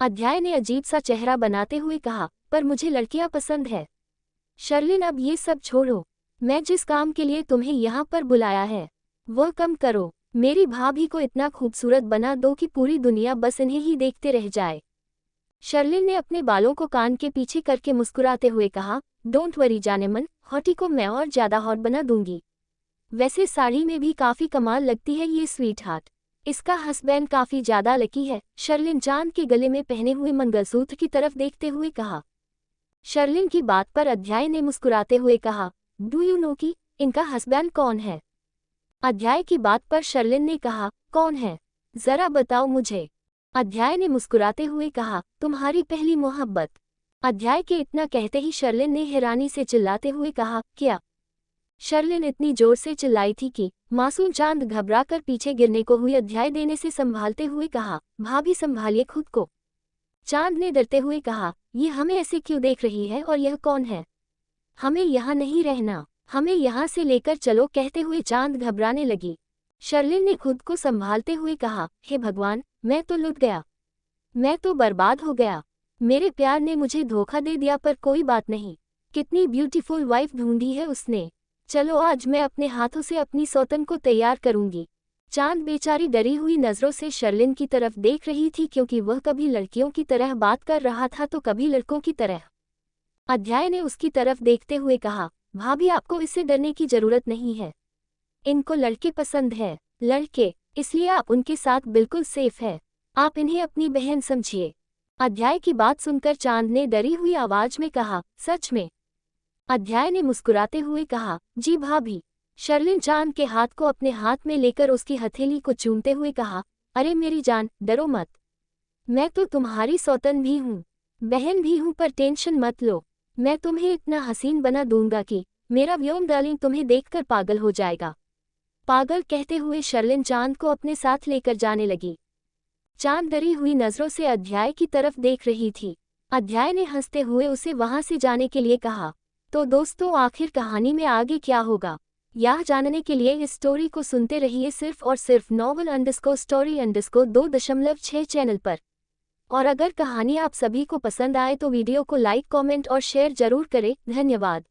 अध्याय ने अजीब सा चेहरा बनाते हुए कहा, पर मुझे लड़कियां पसंद है। शर्लिन, अब ये सब छोड़ो, मैं जिस काम के लिए तुम्हें यहाँ पर बुलाया है वह कम करो। मेरी भाभी को इतना खूबसूरत बना दो कि पूरी दुनिया बस इन्हें ही देखते रह जाए। शर्लिन ने अपने बालों को कान के पीछे करके मुस्कुराते हुए कहा, डोंट वरी जानेमन, हॉटी को मैं और ज्यादा हॉट बना दूंगी। वैसे साड़ी में भी काफी कमाल लगती है ये स्वीटहार्ट, इसका हस्बैंड काफी ज्यादा लकी है। शर्लिन चांद के गले में पहने हुए मंगलसूत्र की तरफ देखते हुए कहा। शर्लिन की बात पर अध्याय ने मुस्कुराते हुए कहा, डू यू नो कि इनका हस्बैंड कौन है? अध्याय की बात पर शर्लिन ने कहा, कौन है, जरा बताओ मुझे। अध्याय ने मुस्कुराते हुए कहा, तुम्हारी पहली मोहब्बत। अध्याय के इतना कहते ही शर्लिन ने हैरानी से चिल्लाते हुए कहा, क्या? शर्लिन इतनी जोर से चिल्लाई थी कि मासूम चांद घबराकर पीछे गिरने को हुई। अध्याय देने से संभालते हुए कहा, भाभी संभालिए खुद को। चांद ने डरते हुए कहा, ये हमें ऐसे क्यों देख रही है और यह कौन है? हमें यहाँ नहीं रहना, हमें यहाँ से लेकर चलो। कहते हुए चांद घबराने लगी। शर्लिन ने खुद को संभालते हुए कहा, हे भगवान, मैं तो लुट गया, मैं तो बर्बाद हो गया। मेरे प्यार ने मुझे धोखा दे दिया, पर कोई बात नहीं, कितनी ब्यूटीफुल वाइफ ढूंढी है उसने। चलो आज मैं अपने हाथों से अपनी सौतन को तैयार करूंगी। चांद बेचारी डरी हुई नजरों से शर्लिन की तरफ देख रही थी, क्योंकि वह कभी लड़कियों की तरह बात कर रहा था तो कभी लड़कों की तरह। अध्याय ने उसकी तरफ देखते हुए कहा, भाभी आपको इससे डरने की जरूरत नहीं है, इनको लड़के पसंद है, लड़के, इसलिए आप उनके साथ बिल्कुल सेफ है। आप इन्हें अपनी बहन समझिए। अध्याय की बात सुनकर चांद ने डरी हुई आवाज में कहा, सच में? अध्याय ने मुस्कुराते हुए कहा, जी भाभी। शर्लिन चांद के हाथ को अपने हाथ में लेकर उसकी हथेली को चूमते हुए कहा, अरे मेरी जान, डरो मत, मैं तो तुम्हारी सौतन भी हूँ, बहन भी हूँ, पर टेंशन मत लो। मैं तुम्हें इतना हसीन बना दूंगा कि मेरा व्योम डार्लिंग तुम्हें देखकर पागल हो जाएगा। पागल? कहते हुए शर्लिन चांद को अपने साथ लेकर जाने लगी। चांद डरी हुई नजरों से अध्याय की तरफ देख रही थी। अध्याय ने हंसते हुए उसे वहां से जाने के लिए कहा। तो दोस्तों, आखिर कहानी में आगे क्या होगा, यह जानने के लिए इस स्टोरी को सुनते रहिए सिर्फ और सिर्फ novel_story_2.6 चैनल पर। और अगर कहानी आप सभी को पसंद आए तो वीडियो को लाइक, कमेंट और शेयर जरूर करें। धन्यवाद।